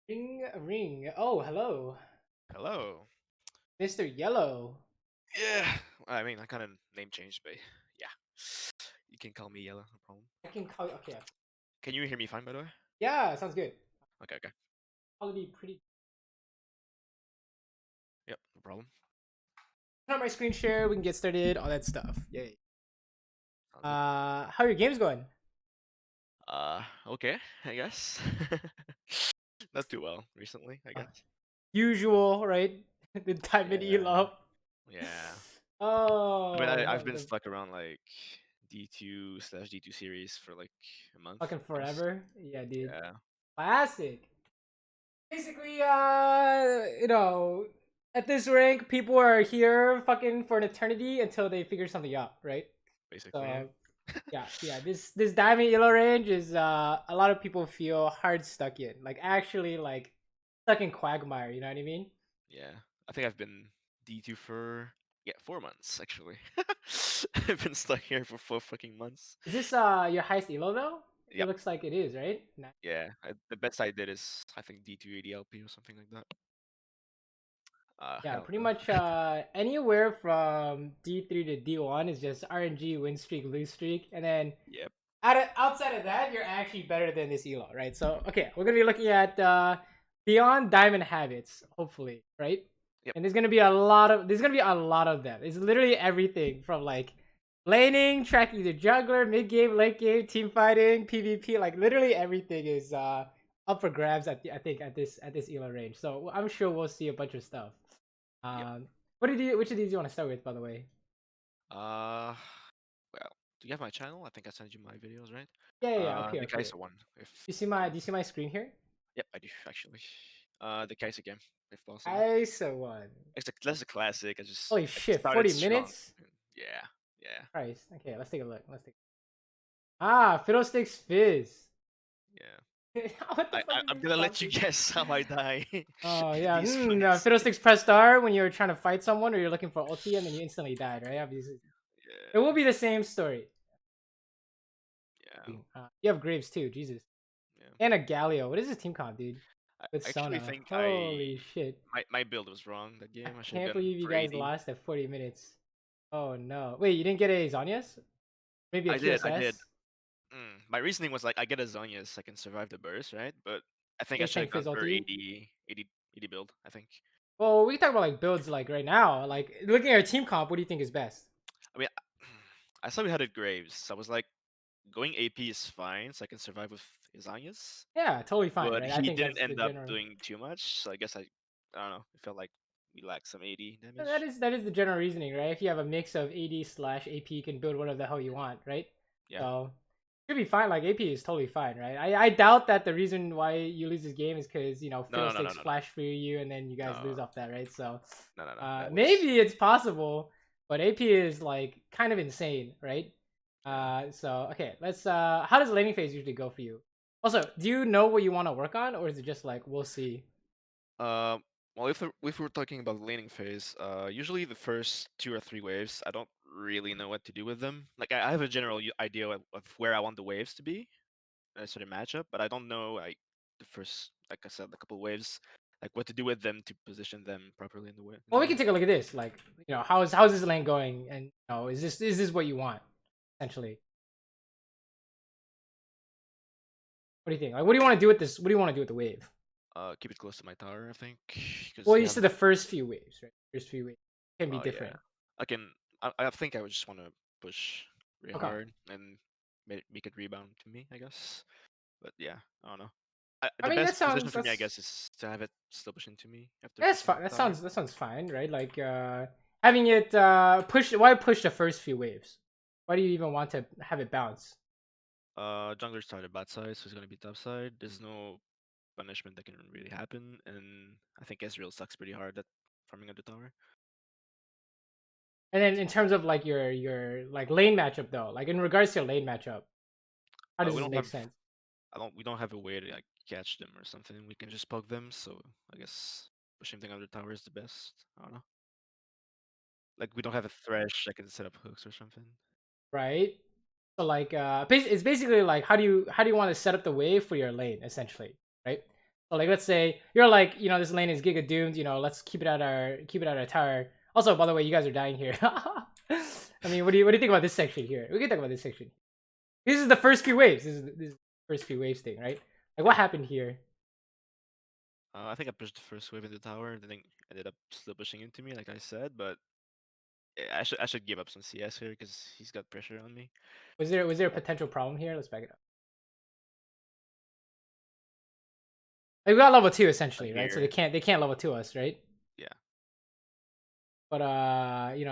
Ring, ring. Oh, hello, Hello. Mr. Yellow. Yeah, I mean, I kind of name changed, but yeah, you can call me Yellow, no problem. I can call you. Okay. Can you hear me fine, by the way? Yeah, sounds good. Okay, okay. Quality pretty. Yep, no problem. Turn on my screen share. We can get started. All that stuff. Yay. Sounds good. How are your games going? Okay, I guess. Not too well recently, I Uh, guess. Usual, right? The diamond Yeah, elo. yeah. I mean, Oh, I've been the stuck around like D2/D2 series for like a month, fucking I guess. forever. Yeah, dude. Yeah, Classic. Basically, at this rank, people are here fucking for an eternity until they figure something out, right? basically, yeah. So yeah. This diamond yellow range is a lot of people feel hard stuck in, like actually like stuck in quagmire. You know what I mean? Yeah, I think I've been D2 for 4 months actually. I've been stuck here for 4 fucking months. Is this your highest elo though? It Yep. looks like it is, right? Yeah, the best I did is I think D2 ADLP or something like that. Yeah, Hell pretty no. much anywhere from D3 to D1 is just RNG, win streak, lose streak, and then Yep. outside of that, you're actually better than this elo, right? So okay, we're gonna be looking at beyond diamond habits, hopefully, right? Yep. And there's gonna be a lot of them. It's literally everything from like laning, tracking the jungler, mid game, late game, team fighting, PvP. Like literally everything is up for grabs I think at this elo range. So I'm sure we'll see a bunch of stuff. Yep. Which of these do you want to start with, by the way? Uh, well, do you have my channel? I think I sent you my videos, right? Yeah. Okay, The okay. Kaiser one, if Do you see my screen here? yep, I do actually. The Kaiser game, if possible. ISO one. That's a classic. Holy I shit, started 40 strong. minutes? Yeah, yeah, Christ. Okay, let's take a look. Ah, Fiddlesticks Fizz. yeah. What the fuck is I'm this gonna let you talking? guess how I die Oh, in yeah. these fights. Fiddlesticks pressed R when you're trying to fight someone or you're looking for ulti and then you instantly died, right? Obviously. It will Yeah, be the same story. yeah, You have Graves too, Jesus. yeah. And a Galio. What is this team comp, dude? With I actually Sona. think Holy shit. my build was wrong that I game. I should have can't gone believe you for guys 80. lost at 40 minutes. Oh no. Wait, you didn't get a Zanyas? Maybe a I did. QSS? My reasoning was like I get a Zhonya's, I can survive the burst, right? But I think I You're should saying have gone Fizz for ulti? 80 build. I think. Well, we can talk about like builds like right now. Like looking at our team comp, what do you think is best? I mean, I saw we had it Graves. I was like, going AP is fine, so I can survive with Zhonya's. Yeah, totally fine, But right? I he think didn't that's the end up general. doing too much, so I guess I don't know. It felt like we lacked some 80 That damage. is that is the general reasoning, right? If you have a mix of AD slash AP, you can build whatever the hell you want, right? Yeah. So should be fine. Like AP is totally fine, right? I doubt that the reason why you lose this game is because Fiddlesticks No. flash for you and then you guys lose No. off that, right? So No. That was maybe it's possible, but AP is like kind of insane, right? yeah. So okay, let's how does laning phase usually go for you? Also, do you know what you want to work on, or is it just like we'll see? Um, well, if we're talking about the laning phase, usually the first 2 or 3 waves, I don't really know what to do with them. Like I have a general idea of where I want the waves to be, in a certain matchup, but I don't know like the first, like I said, a couple waves, like what to do with them to position them properly in Well, the we can lane. take a look at this. Like, how's this lane going? And is this what you want essentially? What do you think? Like, what do you want to do with this? What do you want to do with the wave? Keep it close to my tower, I think, because Well, we you have. said the first few waves, right? First few waves can be Oh yeah, different. I can. I think I would just want to push really Okay. hard and make it rebound to me, I guess. But yeah, I don't know. I The mean, best position for me, I that's guess, is to have it still push into me after that's pushing fine. the tower. That sounds fine, right? Like, having it push. Why push the first few waves? Why do you even want to have it bounce? Jungler started bot side, so he's gonna be top side. There's no punishment that can really happen, and I think Ezreal sucks pretty hard at farming at the tower. And then in terms of like your like lane matchup though, like in regards to your lane matchup, how does We this don't make have. sense? We don't have a way to like catch them or something. We can just poke them. So I guess pushing them under the tower is the best. I don't know. Like we don't have a thresh that can set up hooks or something. Right? So like it's basically like how do you want to set up the wave for your lane essentially, right? So like, let's say you're like, this lane is giga doomed. Let's keep it at our tower. Also, by the way, you guys are dying here. I mean, what do you think about this section here? We can talk about this section. This is the first few waves. This is the first few waves thing, right? Like, what happened here? I think I pushed the first wave in the tower, and then ended up still pushing into me, like I said. But I should give up some CS here because he's got pressure on me. Was there a potential problem here? Let's back it up. Like, we got level 2 essentially, right? So they can't level 2 us, right? Yeah. But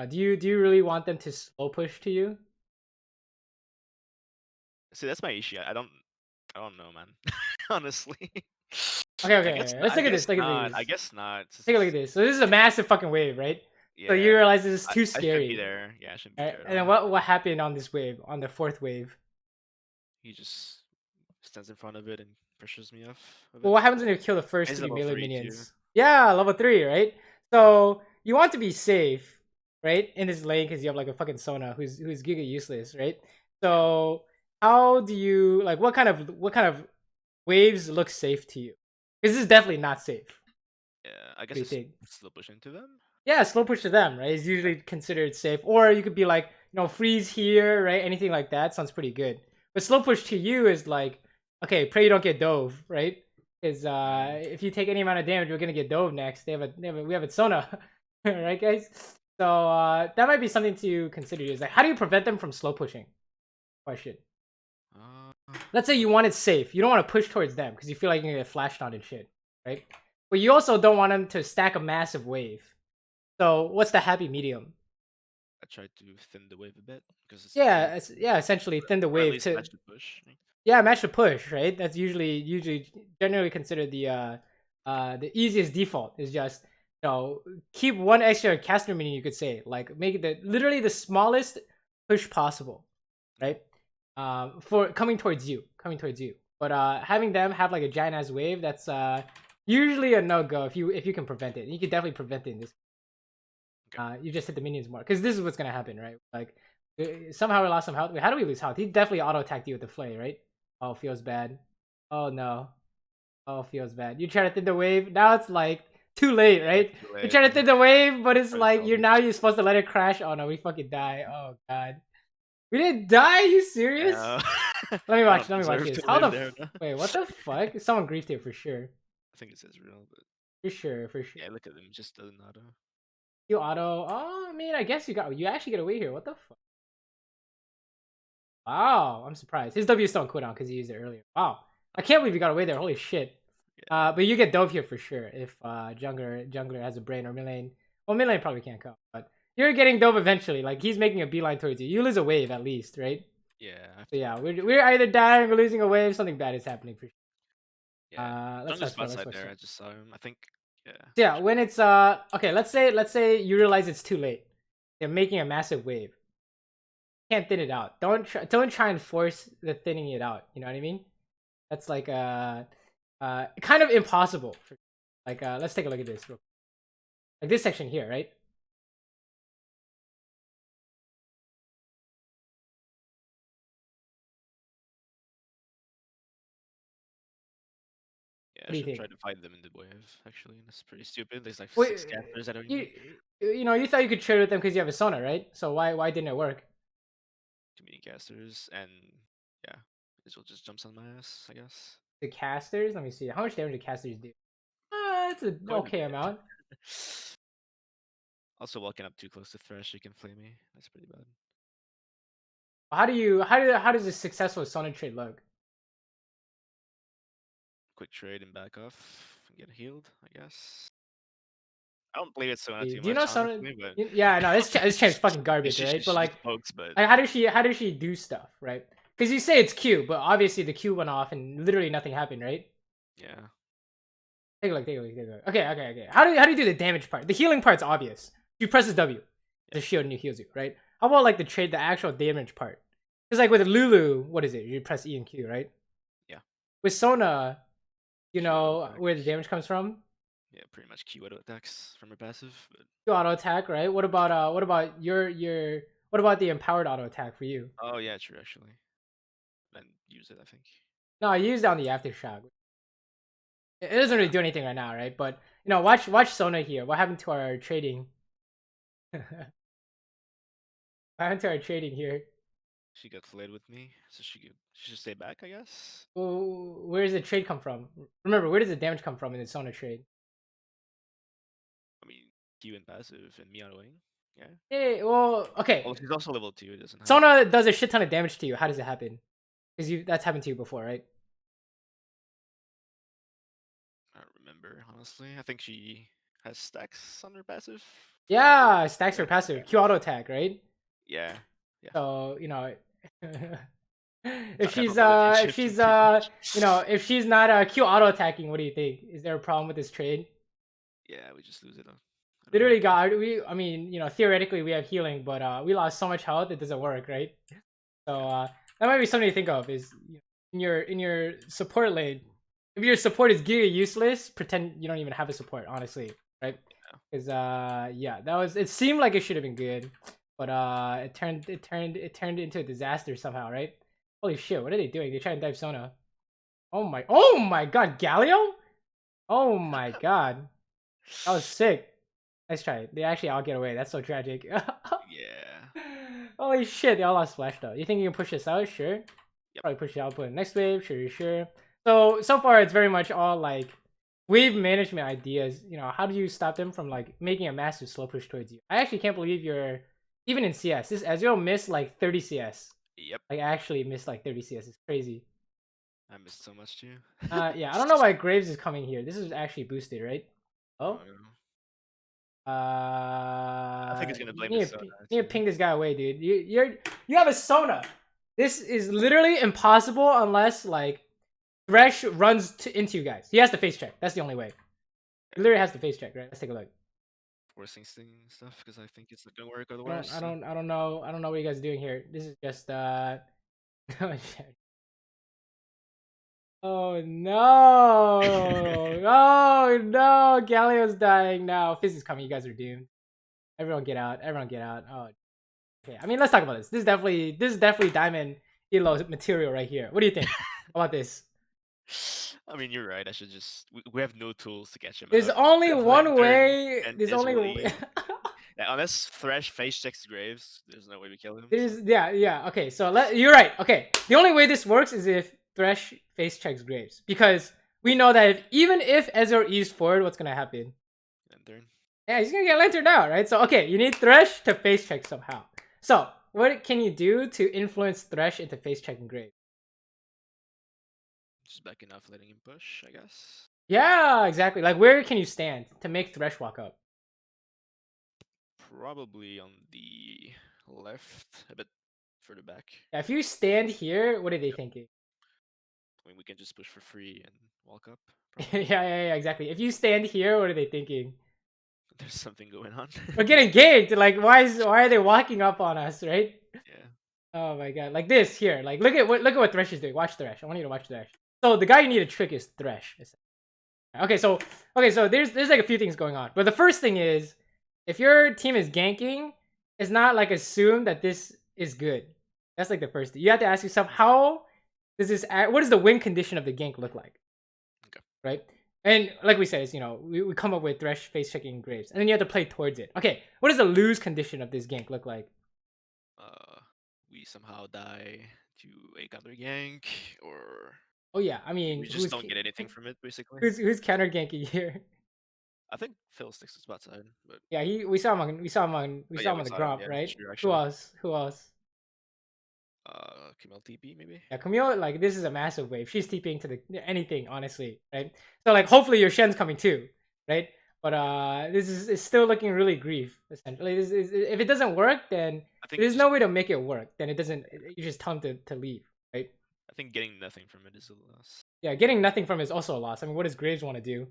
do you really want them to slow push to you? See, that's my issue. I don't know, man. Honestly. Okay. Let's look at this. I guess not. Take a look at this. So this is a massive fucking wave, right? Yeah. So you realize this is too scary. I should be there. Yeah, I shouldn't be there. And then what happened on this wave, on the 4th wave? He just stands in front of it and pressures me off. Well, what happens when you kill the first He's 3 level melee 3 minions? too. Yeah, level 3, right? So you want to be safe, right, in this lane because you have like a fucking Sona who's giga useless, right? So how do you like what kind of waves look safe to you? Because this is definitely not safe. Yeah, I guess it's slow push into them. Yeah, slow push to them, right? Is usually considered safe. Or you could be like, freeze here, right? Anything like that sounds pretty good. But slow push to you is like, okay, pray you don't get dove, right? Because if you take any amount of damage, we're gonna get dove next. We have a Sona, right, guys? So that might be something to consider. Is like, how do you prevent them from slow pushing? Question. Let's say you want it safe. You don't want to push towards them because you feel like you're gonna get flashed on and shit, right? But you also don't want them to stack a massive wave. So what's the happy medium? I tried to thin the wave a bit because it's essentially thin the wave to match the push. match the push, right? That's usually generally considered the easiest default is just keep one extra caster minion, you could say, like make it literally the smallest push possible, right? For coming towards you. But having them have like a giant ass wave, that's usually a no-go if you can prevent it. You can definitely prevent it in this. You just hit the minions more because this is what's gonna happen, right? Like somehow we lost some health. Wait, how do we lose health? He definitely auto attacked you with the flay, right? Oh, feels bad. Oh no. Oh, feels bad. You try to thin the wave. Now it's like too late, right? You try to thin the wave, but it's like you're supposed to let it crash. Oh no, we fucking die. Oh god. We didn't die? Are you serious? Let me watch this. How the wait, what the fuck? Someone griefed here for sure. I think it says real, but for sure. Yeah, look at him, just doesn't auto. You auto. Oh, I mean, I guess you actually get away here. What the fuck? Wow, I'm surprised. His W is still on cooldown because he used it earlier. Wow, I can't believe you got away there. Holy shit. Yeah. But you get dove here for sure if jungler has a brain, or mid lane. Well, mid lane probably can't come, but you're getting dove eventually. Like he's making a beeline towards you. You lose a wave at least, right? Yeah. So yeah, we're either dying or losing a wave. Something bad is happening for sure. Yeah. Let's there. I just saw him. I think. Yeah. Yeah. When it's okay, let's say you realize it's too late. They're making a massive wave. Can't thin it out. Don't try and force the thinning it out. You know what I mean? That's like kind of impossible. Like let's take a look at this. Like this section here, right? Yeah, I should try to fight them in the wave. Actually, that's pretty stupid. There's like 6 casters that are. You thought you could trade with them because you have a Sona, right? So why didn't it work? Too many casters, and yeah, this will just jumps on my ass, I guess. The casters? Let me see. How much damage do casters do? It's an okay amount. Also, walking up too close to Thresh, you can flame me. That's pretty bad. How does a successful Sona trade look? Quick trade and back off and get healed, I guess. I don't believe it's Sona too much. Do you know Sona? But... Yeah, no, this champ's fucking garbage, right? But like, how does she do stuff, right? Because you say it's Q, but obviously the Q went off and literally nothing happened, right? Yeah. Take a look. Okay. How do you do the damage part? The healing part's obvious. You press the W, the shield, and you heals you, right? How about like the actual damage part? Because like with Lulu, what is it? You press E and Q, right? Yeah. With Sona, you know where the damage comes from. Yeah, pretty much Q auto attacks from her passive. But... Q auto attack, right? What about what about the empowered auto attack for you? Oh yeah, true actually. Then use it, I think. No, I used it on the aftershock. It doesn't really do anything right now, right? But you know, watch Sona here. What happened to our trading? What happened to our trading here? She got flayed with me, so she should stay back, I guess. Well, where does the trade come from? Remember, where does the damage come from in the Sona trade? I mean, Q and passive and me autoing. Yeah. Hey, well, okay. Well, she's also level 2. It doesn't help. Sona does a shit ton of damage to you. How does it happen? Because that's happened to you before, right? I don't remember, honestly. I think she has stacks on her passive. Yeah, stacks her passive. Q auto attack, right? Yeah. So, you know, I have a if she's you know, if she's not Q auto attacking, what do you think? Is there a problem with this trade? Yeah, we just lose it. Literally, I mean, you know, theoretically we have healing, but we lost so much health it doesn't work, right? So that might be something to think of. Is in your support lane, if your support is giga useless, pretend you don't even have a support, honestly, right? Because yeah, it seemed like it should have been good, but it turned into a disaster somehow, right? Holy shit, what are they doing? They're trying to dive Sona. Oh my god, Galio! Oh my god, that was sick. Nice try. They actually all get away. That's so tragic. Yeah. Holy shit, they all lost flash though. You think you can push this out? Sure. Yep. Probably push it out, put it next wave. Sure. So far it's very much all like wave management ideas. You know, how do you stop them from like making a massive slow push towards you? I actually can't believe you're even in CS. This Ezreal missed like 30 CS. Yep. Like I actually missed like 30 CS. It's crazy. I missed so much too. Yeah, I don't know why Graves is coming here. This is actually boosted, right? Oh. I think it's gonna blame the Sona. You need to ping this guy away, dude. You have a Sona. This is literally impossible unless like Thresh runs into you guys. He has to face check. That's the only way. He literally has to face check, right? Let's take a look. Forcing stuff because I think it's not gonna work otherwise. I don't know what you guys are doing here. This is just Oh no! Oh no! Galio's dying now. Fizz is coming. You guys are doomed. Everyone get out. Everyone get out. Oh, okay. I mean, let's talk about this. This is definitely Diamond Elo material right here. What do you think about this? I mean, you're right. I should just. We have no tools to catch him. There's only one way. There's only. Yeah, unless Thresh face checks Graves, there's no way we kill him. Yeah. Okay, so you're right. Okay, the only way this works is if Thresh face checks Graves, because we know that even if Ezreal E's forward, what's gonna happen? Lantern. Yeah, he's gonna get Lantern out, right? So okay, you need Thresh to face check somehow. So what can you do to influence Thresh into face checking Graves? Just backing off, letting him push, I guess. Yeah, exactly. Like, where can you stand to make Thresh walk up? Probably on the left, a bit further back. Yeah, if you stand here, what are they thinking? I mean, we can just push for free and walk up. yeah, exactly. If you stand here, what are they thinking? There's something going on. We're getting ganked. Like, why are they walking up on us, right? Yeah. Oh my god. Like this here. Like, look at what Thresh is doing. Watch Thresh. I want you to watch Thresh. So the guy you need to trick is Thresh. Okay, so there's like a few things going on. But the first thing is, if your team is ganking, it's not like assume that this is good. That's like the first thing. You have to ask yourself, how does this what does the win condition of the gank look like? Okay. Right? And like we said, it's, you know, we come up with Thresh face checking Graves, and then you have to play towards it. Okay, what does the lose condition of this gank look like? We somehow die to a counter gank, or oh yeah, I mean, we just don't get anything from it, basically. Who's counter ganking here? I think Phil sticks to spot side, but yeah, we saw him on the Gromp, yeah, right? Sure, Who else? Qwelz TP maybe. Yeah, Qwelz, like, this is a massive wave. She's TPing to anything, honestly, right? So like, hopefully your Shen's coming too, right? But this is still looking really grief, essentially. If it doesn't work, then there's no way to make it work. Then it doesn't. You just tell him to leave, right? I think getting nothing from it is a loss. Yeah, getting nothing from it is also a loss. I mean, what does Graves want to do?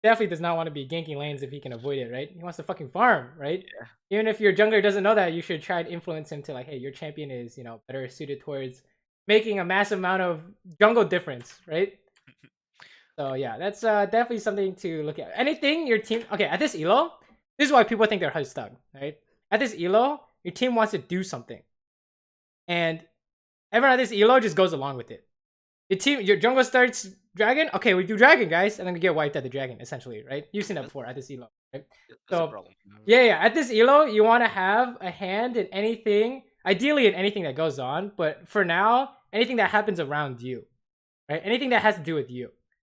Definitely does not want to be ganking lanes if he can avoid it, right? He wants to fucking farm, right? Yeah. Even if your jungler doesn't know that, you should try to influence him to like, hey, your champion is, you know, better suited towards making a massive amount of jungle difference, right? So yeah, that's definitely something to look at. Anything your team, okay, at this elo, this is why people think they're HUD stuck, right? At this elo, your team wants to do something, and everyone at this elo just goes along with it. Your jungle starts dragon. Okay, we do dragon, guys, and then we get wiped at the dragon, essentially, right? You've seen that before at this elo, right? That's a So problem. yeah. At this elo, you want to have a hand in anything, ideally in anything that goes on, but for now, anything that happens around you, right? Anything that has to do with you,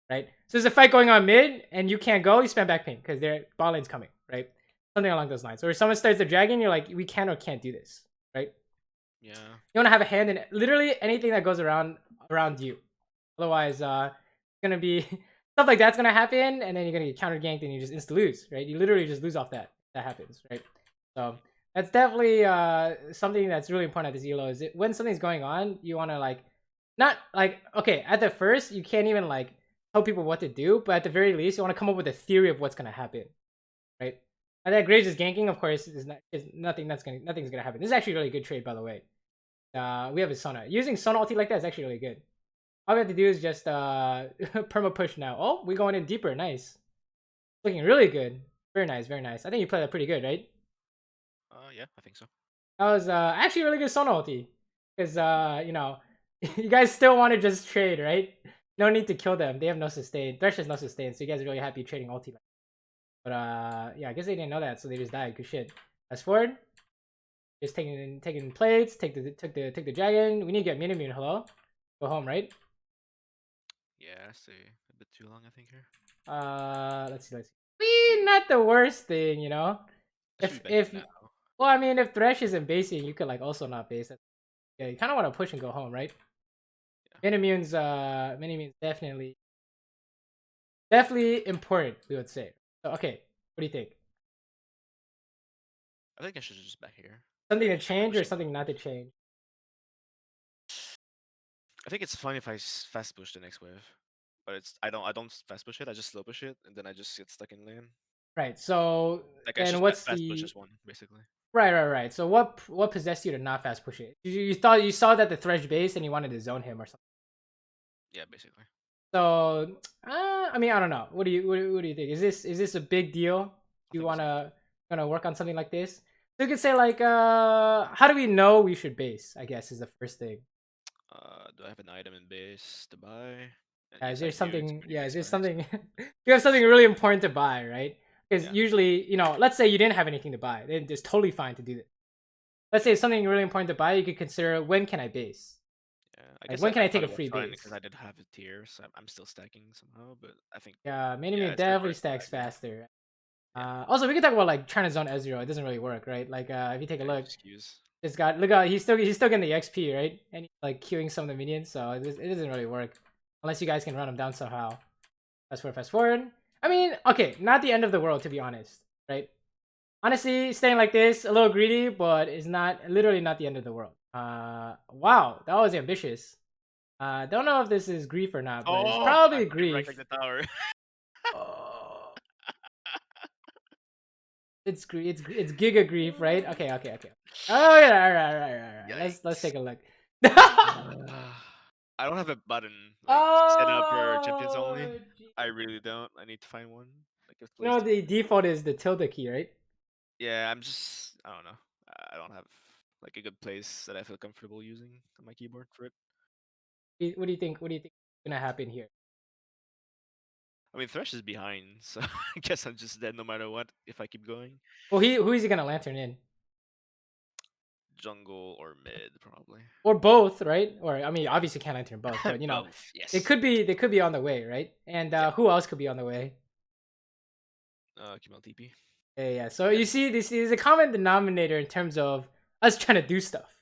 right? So there's a fight going on mid, and you can't go. You spam back ping because their bot lane's coming, right? Something along those lines. Or if someone starts the dragon, you're like, we can or can't do this, right? Yeah. You want to have a hand in literally anything that goes around you. Otherwise, it's gonna be stuff like that's gonna happen, and then you're gonna get counter ganked, and you just insta lose, right? You literally just lose off that. That happens, right? So that's definitely something that's really important at this elo. Is it when something's going on, you want to like, not like okay, at the first you can't even like tell people what to do, but at the very least you want to come up with a theory of what's gonna happen, right? And that Graves is ganking, of course, nothing's gonna happen. This is actually a really good trade, by the way. We have a Sona. Using Sona ulti like that is actually really good. All we have to do is just perma push now. Oh, we're going in deeper. Nice. Looking really good. Very nice, very nice. I think you played that pretty good, right? Yeah, I think so. That was actually a really good Sona ulti. Because, you know, you guys still want to just trade, right? No need to kill them. They have no sustain. Thresh has no sustain, so you guys are really happy trading ulti. But, yeah, I guess they didn't know that, so they just died. Good shit. Fast forward. Just taking plates. Took the dragon. We need to get immune. Hello? Go home, right? Yeah, I see. A bit too long, I think here. Let's see. Not the worst thing, you know. If well, I mean, if Thresh isn't basing, you could like also not base it. Yeah, you kind of want to push and go home, right? Yeah. Minimmune's definitely important, we would say. So okay, what do you think? I think I should just back here. Something to change or something not to change? I think it's fine if I fast push the next wave, but I don't fast push it. I just slow push it, and then I just get stuck in lane. Right. So like and what's fast push this one basically? Right. So what possessed you to not fast push it? You thought you saw that the Thresh base and you wanted to zone him or something. Yeah, basically. So I mean, I don't know. What do you think? Is this a big deal? You wanna work on something like this? So you could say like, how do we know we should base? I guess is the first thing. Do I have an item in base to buy? Is there something? Yeah, is there something? You have something really important to buy, right? Because usually, you know, let's say you didn't have anything to buy, then it's totally fine to do this. Let's say it's something really important to buy. You could consider when can I base? Yeah, I guess when can I take a free base? Because I did have a tier, so I'm still stacking somehow. But I think MightyDMB definitely stacks faster. Also, we can talk about like trying to zone Ezreal. It doesn't really work, right? Like if you take a look, this guy, look out, he's still getting the XP, right? And he's like queuing some of the minions, so it doesn't really work unless you guys can run him down somehow. Fast forward. I mean, okay, not the end of the world to be honest, right? Honestly, staying like this, a little greedy, but it's literally not the end of the world. Wow, that was ambitious. Don't know if this is grief or not, but it's probably grief. Like the tower. It's giga grief, right? Okay. Oh yeah, all right. Let's take a look. I don't have a button set up for champions only. Geez. I really don't. I need to find one. No, the default is the tilde key, right? Yeah, I don't know. I don't have like a good place that I feel comfortable using on my keyboard for it. What do you think? What do you think is gonna happen here? I mean, Thresh is behind, so I guess I'm just dead no matter what if I keep going. Well, who is he gonna lantern in? Jungle or mid, probably. Or both, right? Or I mean, obviously can't lantern both, but you know, both, yes. they could be on the way, right? And who else could be on the way? Qwelz TP. Yeah. So you see, this is a common denominator in terms of us trying to do stuff,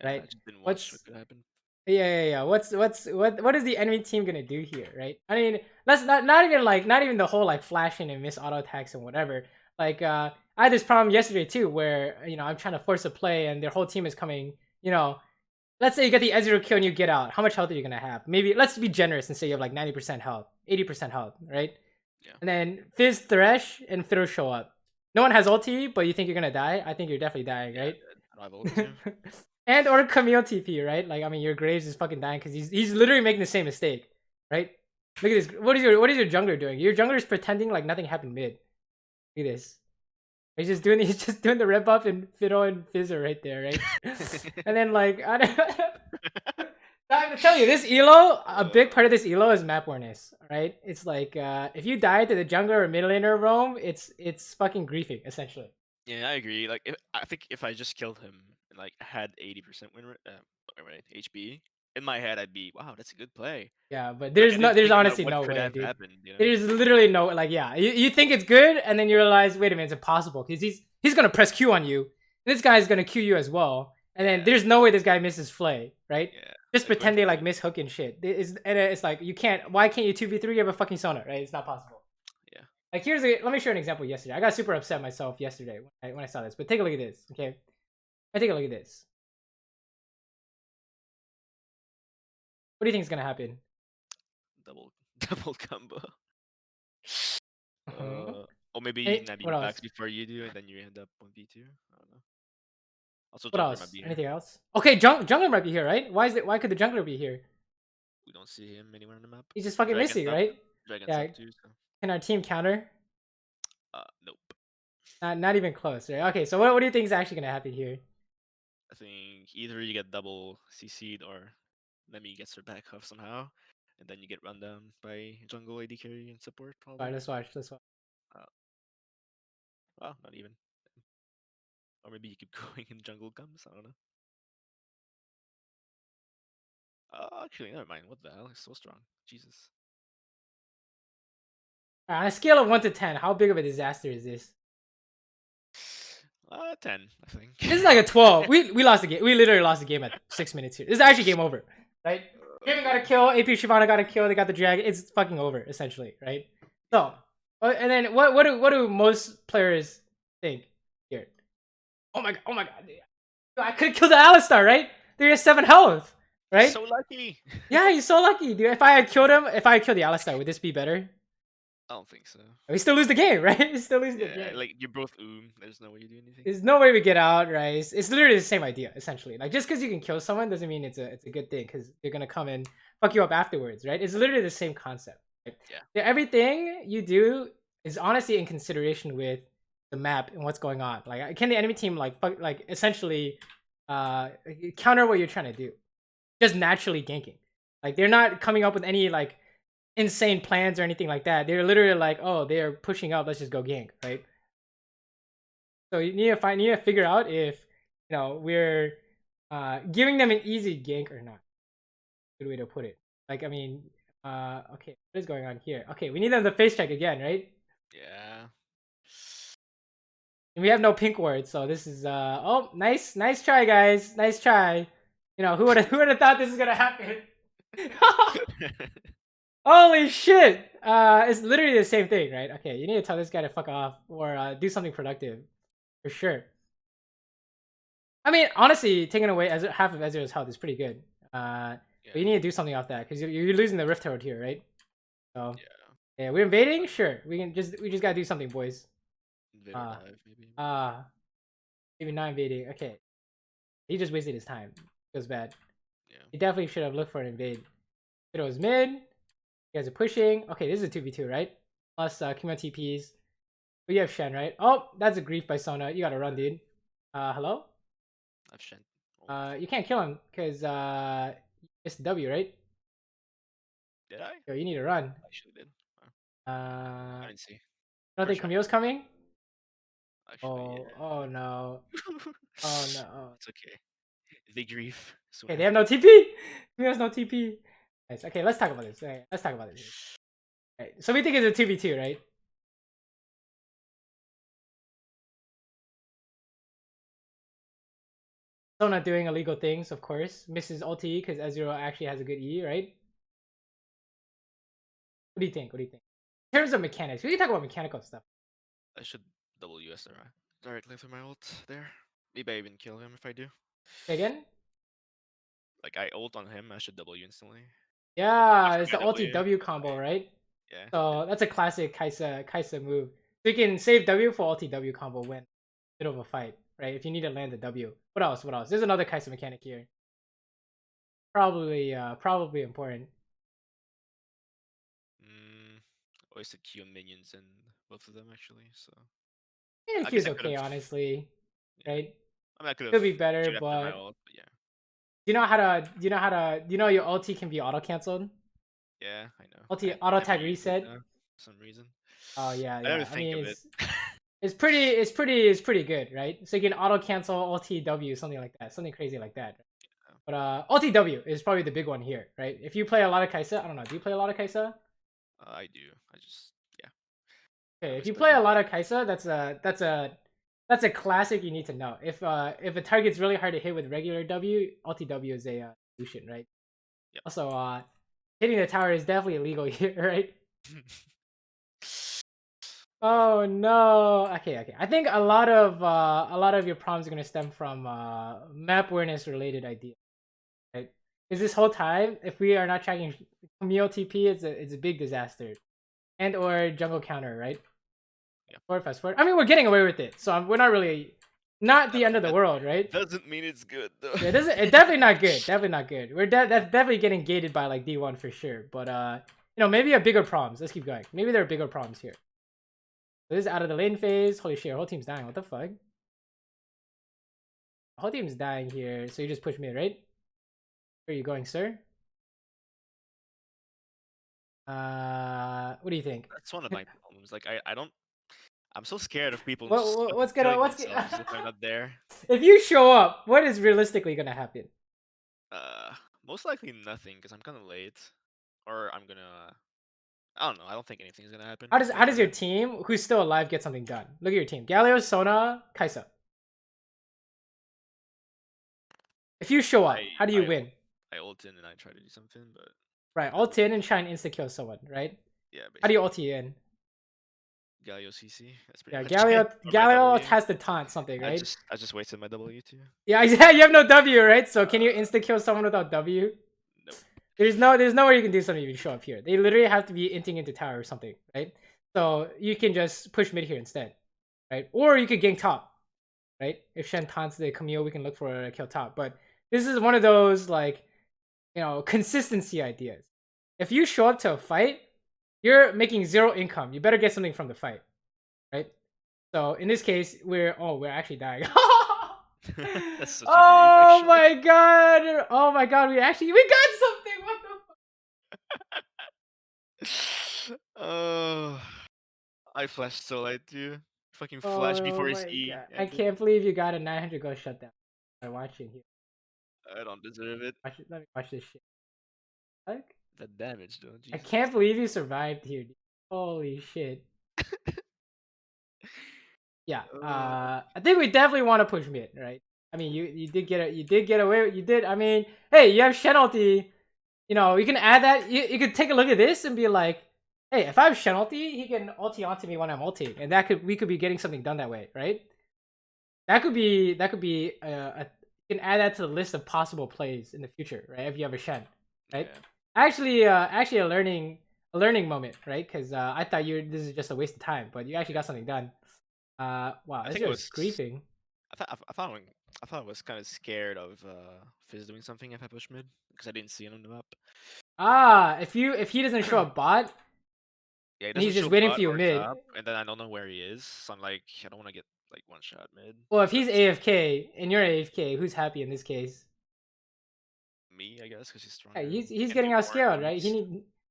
right? I just didn't watch what could happen. Yeah. What is the enemy team gonna do here, right? I mean, let's not even the whole like flashing and miss auto attacks and whatever. Like I had this problem yesterday too, where you know I'm trying to force a play and their whole team is coming. You know, let's say you get the Ezreal kill and you get out. How much health are you gonna have? Maybe let's be generous and say you have like 90% health, 80% health, right? Yeah. And then Fizz, Thresh, and Fiddle show up. No one has ulti, but you think you're gonna die. I think you're definitely dying, right? I don't have ulti. And or Camille TP, right? Like I mean, your Graves is fucking dying because he's literally making the same mistake, right? Look at this. What is your jungler doing? Your jungler is pretending like nothing happened mid. Look at this. He's just doing the red buff and Fiddle and Fizzer right there, right? And then like I tell you, this elo, a big part of this elo is map awareness, right? It's like if you die to the jungler or mid laner roam, it's fucking griefing essentially. Yeah, I agree. Like, I think if I just killed him and like had 80% win rate, HP, in my head I'd be, wow, that's a good play. Yeah, but Like, I didn't there's think about honestly what no could way, have dude. happened. You know? There's literally no like, yeah, you think it's good, and then you realize, wait a minute, it's impossible because he's gonna press Q on you. This guy's gonna Q you as well, and then Yeah. there's no way this guy misses Flay, right? Yeah. Just Like, pretend they like miss hook and shit. It's like you can't. Why can't you 2v3? You have a fucking Sona, right? It's not possible. Yeah. Like let me show you an example. Yesterday, I got super upset myself yesterday when I saw this. But take a look at this, okay? I take a look at this. What do you think is gonna happen? Double combo. Uh-huh. Or maybe Hey, Nabi what else? backs before you do, and then you end up 1v2. I don't know. Also, What jungler might else? be here. Anything else? Okay, jungler might be here, right? Why is it? Why could the jungler be here? We don't see him anywhere on the map. He's just fucking Dragon's missing, up. right? Dragon's Yeah. up too. So. Can our team counter? Nope. Not even close, right? Okay, so what do you think is actually gonna happen here? I think either you get double CC'd or Nemi gets her back off somehow, and then you get run down by jungle AD carry and support probably. Alright, let's watch. Let's watch. Well, not even. Or maybe you keep going and jungle comes. I don't know. Actually, never mind. What the hell? He's so strong. Jesus. On a scale of 1 to 10, how big of a disaster is this? 10, I think. This is like a 12. We lost the game. We literally lost the game at 6 minutes here. This is actually game over, right? Draven got a kill. AP Shyvana got a kill. They got the dragon. It's fucking over, essentially, right? So, and then what do most players think here? Oh my god! Oh my god! I could kill the Alistar, right? They have 7 health, right? So lucky. Yeah, he's so lucky, dude. If I had killed him, if I had killed the Alistar, would this be better? I don't think so. We still lose the game, right? We still lose the Yeah, game. like you're both There's no way you do anything. There's no way we get out, right? It's literally the same idea, essentially. Like just because you can kill someone doesn't mean it's a good thing because they're gonna come and fuck you up afterwards, right? It's literally the same concept. Right? Yeah. Everything you do is honestly in consideration with the map and what's going on. Like, can the enemy team like essentially counter what you're trying to do? Just naturally ganking. Like they're not coming up with any like insane plans or anything like that. They're literally like, oh, they're pushing up. Let's just go gank, right? So you need to figure out if we're giving them an easy gank or not. Good way to put it. Like I mean, okay, what is going on here? Okay, we need them to face check again, right? Yeah. And we have no pink ward, so this is oh, nice try, guys, nice try. Who would have thought this is gonna happen? Holy shit! It's literally the same thing, right? Okay, you need to tell this guy to fuck off or do something productive, for sure. I mean, honestly, taking away half of Ezreal's health is pretty good. But you need to do something off that because you're losing the Rift Herald here, right? So yeah, we're invading. Sure, we just gotta do something, boys. Maybe not invading. Okay, he just wasted his time. Feels bad. Yeah. He definitely should have looked for an invade. It was mid. You guys are pushing. Okay, this is a 2v2, right? Plus Qwelz TPs. But you have Shen, right? Oh, that's a grief by Sona. You gotta run, dude. Hello? I have Shen. You can't kill him because it's W, right? Did I? Yo, you need to run. I actually did. I didn't see. You don't think Camille's coming? Actually, oh no. Oh no. It's okay. They grief. Okay, they have no TP. Camille's no TP. Nice. Okay, let's talk about this. Right, let's talk about this. Right. So we think it's a 2v2, right? Sona doing illegal things, of course. Misses ulti because Ezreal actually has a good E, right? What do you think? What do you think? In terms of mechanics, we can talk about mechanical stuff. I should double US directly through my ult there. Maybe I even kill him if I do. Say again? Like I ult on him, I should W instantly. Yeah, it's the ulti W combo, right? Yeah. So that's a classic Kaisa move. So you can save W for ulti W combo when middle of a fight, right? If you need to land the W. What else? What else? There's another Kaisa mechanic here. Probably important. Always the Q minions in both of them actually. So Yeah, Q is okay, honestly, right? I mean, I could be better, but ult, yeah. Do you know how to? Do you know your ulti can be auto canceled? Yeah, I know. Ulti I auto never tag used it, reset. though, for some reason. Oh yeah, I never yeah. I think mean, of it. it's pretty good, right? So you can auto cancel ulti W, something like that, something crazy like that. But ulti W is probably the big one here, right? If you play a lot of Kaisa, I don't know. Do you play a lot of Kaisa? I do. I just Okay, I if you was play a playing. lot of Kaisa, that's a classic you need to know. If a target's really hard to hit with regular W, ulti W is a solution, right? Yep. Also, hitting the tower is definitely illegal here, right? Oh no. Okay. I think a lot of your problems are gonna stem from map awareness related ideas, right? Because this whole time, if we are not tracking Qwelz TP, it's a big disaster, and or jungle counter, right? Yeah. Forward fast forward. I mean, we're getting away with it, so we're not really not the end of the That world, right? doesn't mean it's good though. Yeah, it's definitely not good. Definitely not good. That's definitely getting gated by like D1 for sure. But you know, maybe a bigger problems. Let's keep going. Maybe there are bigger problems here. This is out of the lane phase. Holy shit, our whole team's dying. What the fuck? The whole team's dying here. So you just push mid, right? Where are you going, sir? What do you think? That's one of my problems. Like I don't. I'm so scared of people What's killing what's themselves if I'm not there. if you show up? What is realistically gonna happen? Most likely nothing because I'm kind of late, or I'm gonna. I don't know. I don't think anything's gonna happen. How does your team, who's still alive, get something done? Look at your team: Galio, Sona, Kaisa. If you show up, how do you win? I ult in and I try to do something, but Right, ult in and try and insta kill someone, right? yeah. Basically. How do you ult in? Galio CC. That's pretty Yeah, much Galio has to taunt something, right? I just wasted my W too. Yeah, you have no W, right? So can you insta kill someone without W? Nope. There's no way you can do something if you show up here. They literally have to be inting into tower or something, right? So you can just push mid here instead, right? Or you could gank top, right? If Shen taunts the Qwelz, we can look for a kill top. But this is one of those like, you know, consistency ideas. If you show up to a fight, you're making 0 income. You better get something from the fight, right? So in this case, we're actually dying. That's such oh my god! Oh my god! We got something. What the fuck? Oh, I flashed so late too. Fucking flash before his E. I can't believe you got a 900 gold shutdown by watching here. I don't deserve it. Let me watch this shit. What? That damage, though. Jesus. I can't believe you survived here, dude. Holy shit. Yeah. I think we definitely want to push mid, right? I mean, you did get away. I mean, hey, you have Shen ulti. You know, you can add that. You could take a look at this and be like, hey, if I have Shen ulti, he can ulti onto me when I'm ulting, and we could be getting something done that way, right? That could be you can add that to the list of possible plays in the future, right? If you have a Shen, right? Yeah. Actually a learning moment, right? Because I thought this is just a waste of time, but you actually got something done. Wow, this is griefing. I thought I was kind of scared of Fizz doing something if I push mid because I didn't see him on the map. If he doesn't show up bot, yeah, he's just waiting for you mid, top, and then I don't know where he is. So I'm like, I don't want to get like one shot mid. Well, if he's AFK and you're AFK, who's happy in this case? Me, I guess, because he's stronger. Yeah, he's getting outscaled, right?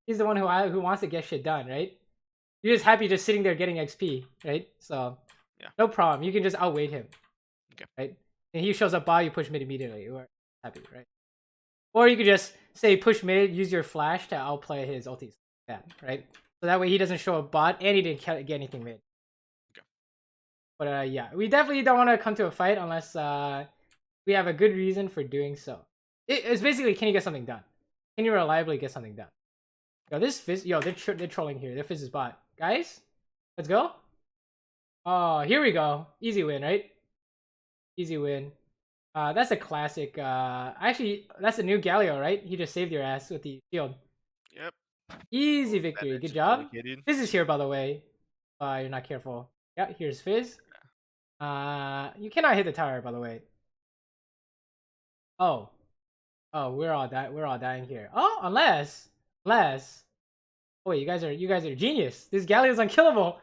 He's the one who wants to get shit done, right? You're just happy just sitting there getting XP, right? So yeah, no problem. You can just outweight him, okay, right? And he shows up bot, you push mid immediately. You are happy, right? Or you could just say push mid, use your flash to outplay his ultis, yeah, right? So that way he doesn't show up bot and he didn't get anything mid. Okay. But yeah, we definitely don't want to come to a fight unless we have a good reason for doing so. It's basically, can you get something done? Can you reliably get something done? Yo, this Fizz, they're trolling here. Their Fizz is bot. Guys, let's go. Oh, here we go. Easy win, right? Easy win. That's a classic. Actually, that's a new Galio, right? He just saved your ass with the shield. Yep. Easy victory. Good job. Fizz is here, by the way. You're not careful. Yeah, here's Fizz. You cannot hit the tower, by the way. Oh, we're all dying here. Oh, unless. Oh, wait, you guys are genius. This Galio is unkillable.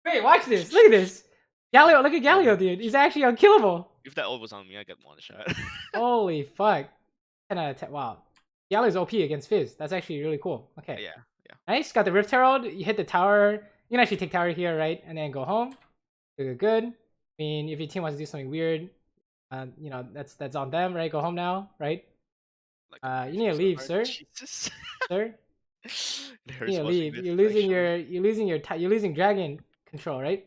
Wait, watch this. Look at this. Galio, look at Galio, dude. He's actually unkillable. If that ult was on me, I get one shot. Holy fuck. 10 out of 10. Wow. Galio's OP against Fizz. That's actually really cool. Okay. Yeah, yeah. Nice. Got the Rift Herald. You hit the tower. You can actually take tower here, right? And then go home. Good, good. I mean, if your team wants to do something weird, you know, that's on them, right? Go home now, right? Like, you need to leave, sir. Jesus. Sir. It You need to leave. You're losing dragon control, right?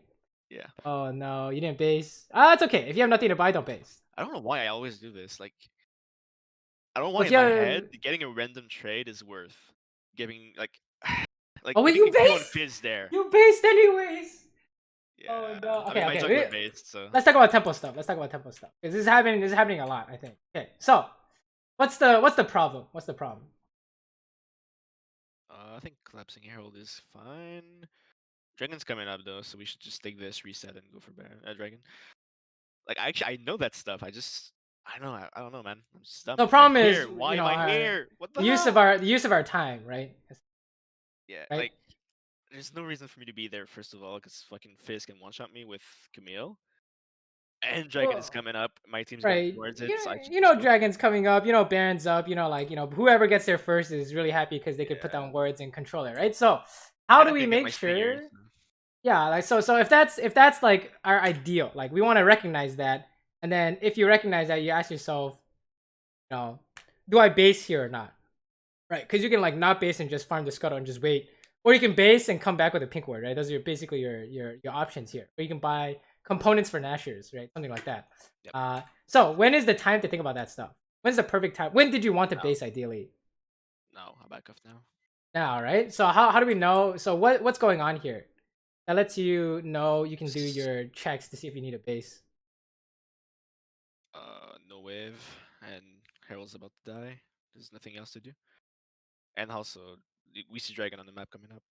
Yeah. Oh no, you didn't base. It's okay. If you have nothing to buy, don't base. I don't know why I always do this. Like, I don't know Well, why in my head getting a random trade is worth giving like Oh wait, getting you a Q on based? Fizz there. You based anyways. Yeah. Oh no. I Okay, mean, my okay. juggler based, so. Let's talk about tempo stuff. Let's talk about tempo stuff. Because this is happening a lot, I think. Okay, so what's the problem? What's the problem? I think collapsing herald is fine. Dragon's coming up though, so we should just take this, reset, and go for dragon. Like I know that stuff. I don't know, man. I'm just dumb. The problem is, here. Why you know, am I here? What the use of our time, right? Yeah, right? like there's no reason for me to be there. First of all, because fucking Fizz can one shot me with Camille, and Dragon is coming up. My team's going towards it. So you know, Dragon's coming up. You know, Baron's up. You know, like whoever gets there first is really happy because they could put down wards and control it, right? So how do we make sure? Yeah, like so if that's like our ideal, like we want to recognize that, and then if you recognize that, you ask yourself, you know, do I base here or not? Right? Because you can like not base and just farm the scuttle and just wait, or you can base and come back with a pink ward, right? Those are basically your options here. Or you can buy components for Nashers, right? Something like that. Yep. So when is the time to think about that stuff? When's the perfect time? When did you want to base ideally? No, I'll back off now. Now, right? So how do we know? So what's going on here? That lets you know you can do your checks to see if you need a base. No wave, and Herald's about to die. There's nothing else to do. And also, we see Dragon on the map coming up.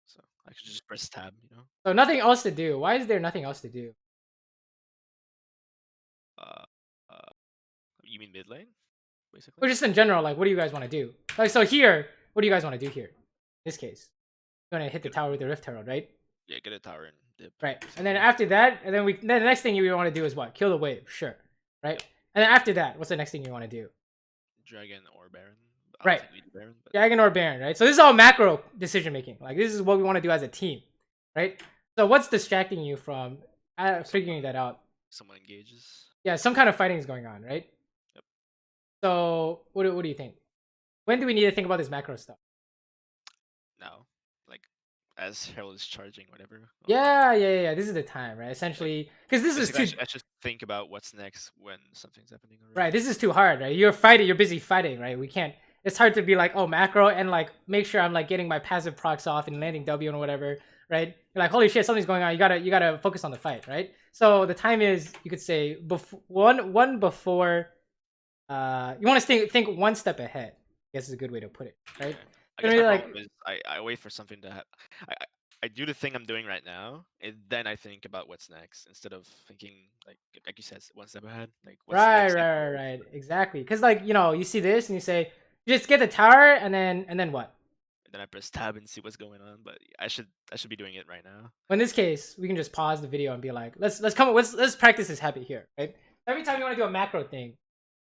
So I should just press tab, you know? So nothing else to do. Why is there nothing else to do? You mean mid lane? Basically? Or just in general, like what do you guys want to do? Like so here, what do you guys want to do here? In this case. You're gonna hit the tower with the Rift Herald, right? Yeah, get a tower and dip. Right. And then after that, and then the next thing you want to do is what? Kill the wave, sure. Right? And then after that, what's the next thing you want to do? Dragon or Baron. Right. Baron, but... Dragon or Baron, right? So this is all macro decision making. Like this is what we want to do as a team. Right? So what's distracting you from figuring that out? Someone engages. Yeah, some kind of fighting is going on, right? Yep. So what do you think? When do we need to think about this macro stuff? Now. Like as Herald is charging, whatever. Yeah. This is the time, right? Essentially, because this is too. I should think about what's next when something's happening. Already. Right, this is too hard, right? You're fighting, you're busy fighting, right? We can't. It's hard to be like, oh, macro, and like make sure I'm like getting my passive procs off and landing W and whatever, right? You're like, holy shit, something's going on. You gotta focus on the fight, right? So the time is, you could say, one before. You want to think one step ahead. I guess is a good way to put it, right? I guess my problem is I wait for something to happen. I do the thing I'm doing right now, and then I think about what's next instead of thinking like you said, one step ahead. Like what's next right, exactly. Because like you see this and you say, just get the tower, and then what? And then I press tab and see what's going on. But I should be doing it right now. In this case, we can just pause the video and be like, let's practice this habit here, right? Every time you want to do a macro thing,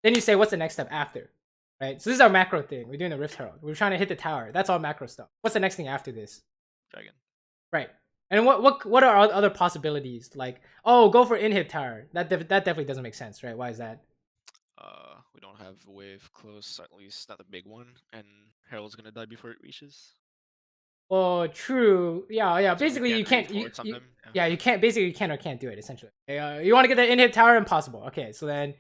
then you say, what's the next step after? Right, so this is our macro thing. We're doing the Rift Herald. We're trying to hit the tower. That's all macro stuff. What's the next thing after this? Dragon. Right. And what are our other possibilities? Like, oh, go for inhib tower. That definitely doesn't make sense, right? Why is that? We don't have a wave close, at least not a big one, and Herald's gonna die before it reaches. Oh, true. Yeah. So basically, you can't. You can't. Basically, you can or can't do it. Essentially, you want to get the inhib tower, impossible. Okay, so then.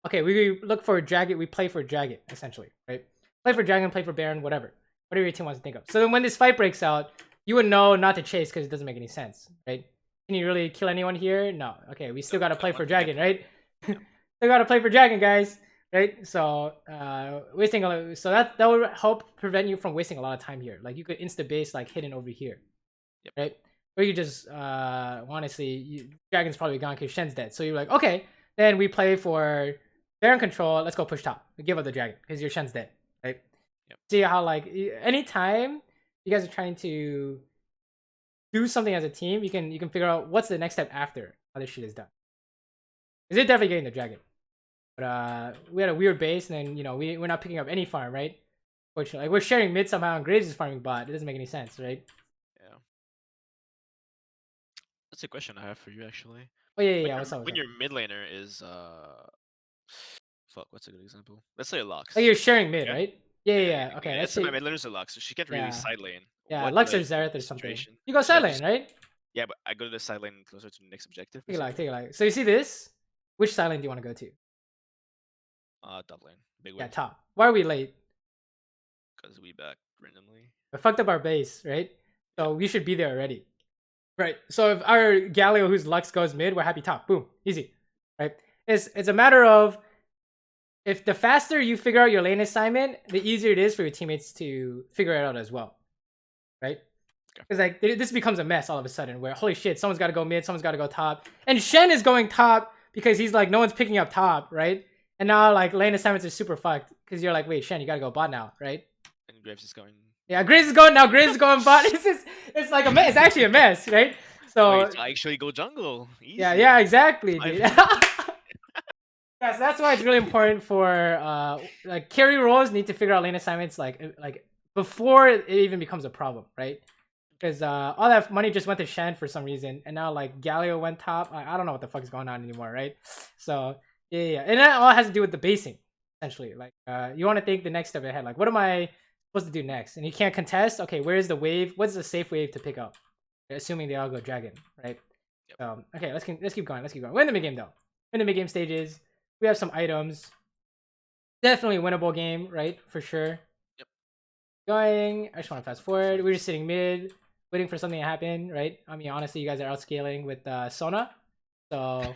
Okay, we look for dragon. We play for dragon, essentially, right? Play for dragon, play for Baron, whatever your team wants to think of. So then, when this fight breaks out, you would know not to chase because it doesn't make any sense, right? Can you really kill anyone here? No. Okay, we still gotta play for dragon, right? Still gotta play for dragon, guys, right? So so that would help prevent you from wasting a lot of time here. Like you could insta base like hidden over here, right? Or you just honestly, dragon's probably gone because Shen's dead. So you're like, okay, then we play for Baron control, let's go push top. We give up the dragon because your Shen's dead, right? Yep. See how like anytime you guys are trying to do something as a team, you can figure out what's the next step after. how this shit is done. Is it definitely getting the dragon? But we had a weird base, and then we're not picking up any farm, right? Fortunately, like we're sharing mid somehow, and Graves is farming bot. It doesn't make any sense, right? Yeah. That's a question I have for you actually. Oh yeah. What's up? When your mid laner is fuck, what's a good example? Let's say a Lux. Like you're sharing mid, Yeah? right? Yeah. Okay, Let's let's say my say mid laner's a Lux, so she can't really side lane. yeah, What Lux do or I do in Xerath or this something. situation? You go Should I side lane, just right? Yeah, but I go to the side lane closer to the next objective. Take a basically. look. So you see this? Which side lane do you want to go to? Top lane. Big Yeah, wave. top. Why are we late? Because we back randomly. We fucked up our base, right? So we should be there already. Right. So if our Galio whose Lux goes mid, we're happy top. Boom. Easy. Right? It's a matter of if the faster you figure out your lane assignment, the easier it is for your teammates to figure it out as well. Right? Because like this becomes a mess all of a sudden where holy shit, someone's gotta go mid, someone's gotta go top. And Shen is going top because he's like no one's picking up top, right? And now like lane assignments are super fucked because you're like, wait, Shen, you gotta go bot now, right? And Graves is going. Yeah, Graves is going now. Graves is going bot. It's like a mess. It's actually a mess, right? So Wait, I actually go jungle. Easy. yeah, exactly, dude. Yes, that's why it's really important for like carry roles need to figure out lane assignments like before it even becomes a problem, right? Because all that money just went to Shen for some reason, and now like Galio went top. I don't know what the fuck is going on anymore, right? So yeah, and that all has to do with the basing, essentially. Like you want to think the next step ahead. Like, what am I supposed to do next? And you can't contest. Okay, where is the wave? What's the safe wave to pick up? Assuming they all go dragon, right? Yep. Okay, let's keep going. We're in the mid game though. We're in the mid game stages. We have some items. Definitely winnable game, right? For sure. Yep. Going. I just want to fast forward. We're just sitting mid, waiting for something to happen, right? I mean, honestly, you guys are outscaling with Sona, so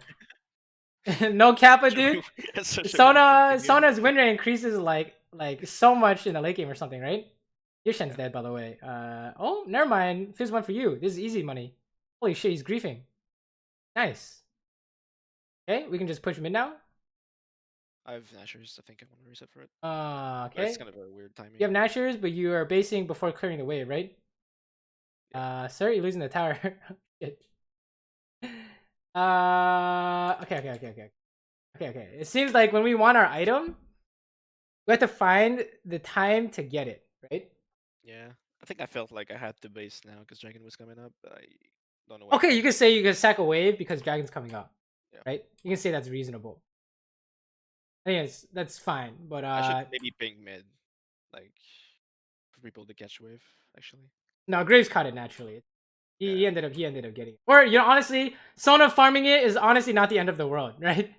no kappa, dude. Sona's win rate increases like so much in the late game or something, right? Your Shen's dead, by the way. Oh, never mind. Here's one for you. This is easy money. Holy shit, he's griefing. Nice. Okay, we can just push mid now. I have Nashers. I think I want to reset for it. Okay. It's kind of a weird timing. You have Nashers, but you are basing before clearing the wave, right? Sir, you're losing the tower. Shit. Okay. It seems like when we want our item, we have to find the time to get it, right? Yeah, I think I felt like I had to base now because Dragon was coming up, but I don't know. Okay, you can say you can sack a wave because Dragon's coming up, Yeah. right? You can say that's reasonable. I think that's fine, but I should maybe ping mid, like for people to catch wave. Actually, no, Graves caught it naturally. He ended up getting it. Or honestly, Sona farming it is honestly not the end of the world, right?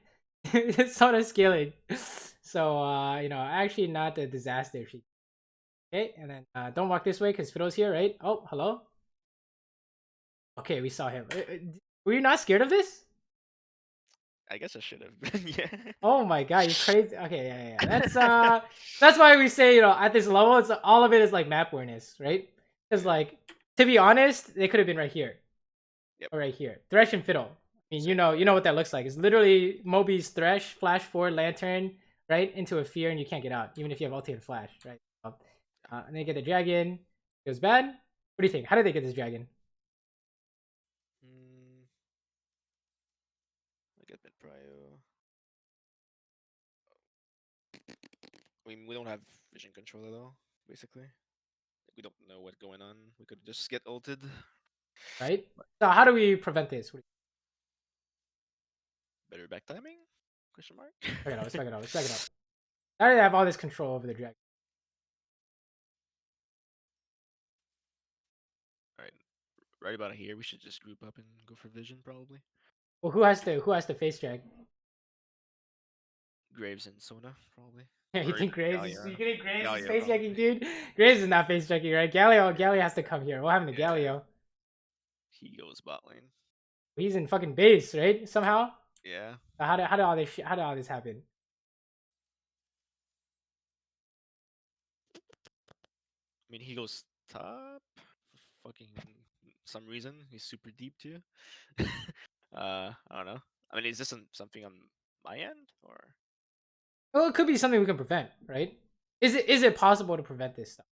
Sona scaling, so actually not a disaster if she. Okay, and then don't walk this way because Fiddle's here, right? Oh, hello. Okay, we saw him. Were you not scared of this? I guess I should have been. Yeah. Oh my god, you're crazy. Okay, yeah. That's why we say at this level, it's all of it is like map awareness, right? Because like to be honest, they could have been right here, or right here. Thresh and Fiddle. I mean, you know what that looks like. It's literally Moby's Thresh, flash forward, lantern, right into a fear, and you can't get out, even if you have ulti and flash, right? And they get the dragon. It was bad. What do you think? How did they get this dragon? I get mid prio. I mean, we don't have vision control at all, basically. We don't know what's going on. We could just get ulted. Right? So how do we prevent this? Better back timing? Question mark? Let's back it up. How do they have all this control over the dragon? Alright. Right about here, we should just group up and go for vision, probably. Well, who has to face drag? Graves and Sona, probably. Yeah, you think Graves? You think Graves is face probably. checking, dude? Graves is not face checking, right? Galio has to come here. What happened to Galio? He goes bot lane. He's in fucking base, right? Somehow. Yeah. How did all this happen? I mean, he goes top. For fucking some reason, he's super deep too. I don't know. I mean, is this something on my end or? Well, it could be something we can prevent, right? Is it possible to prevent this stuff?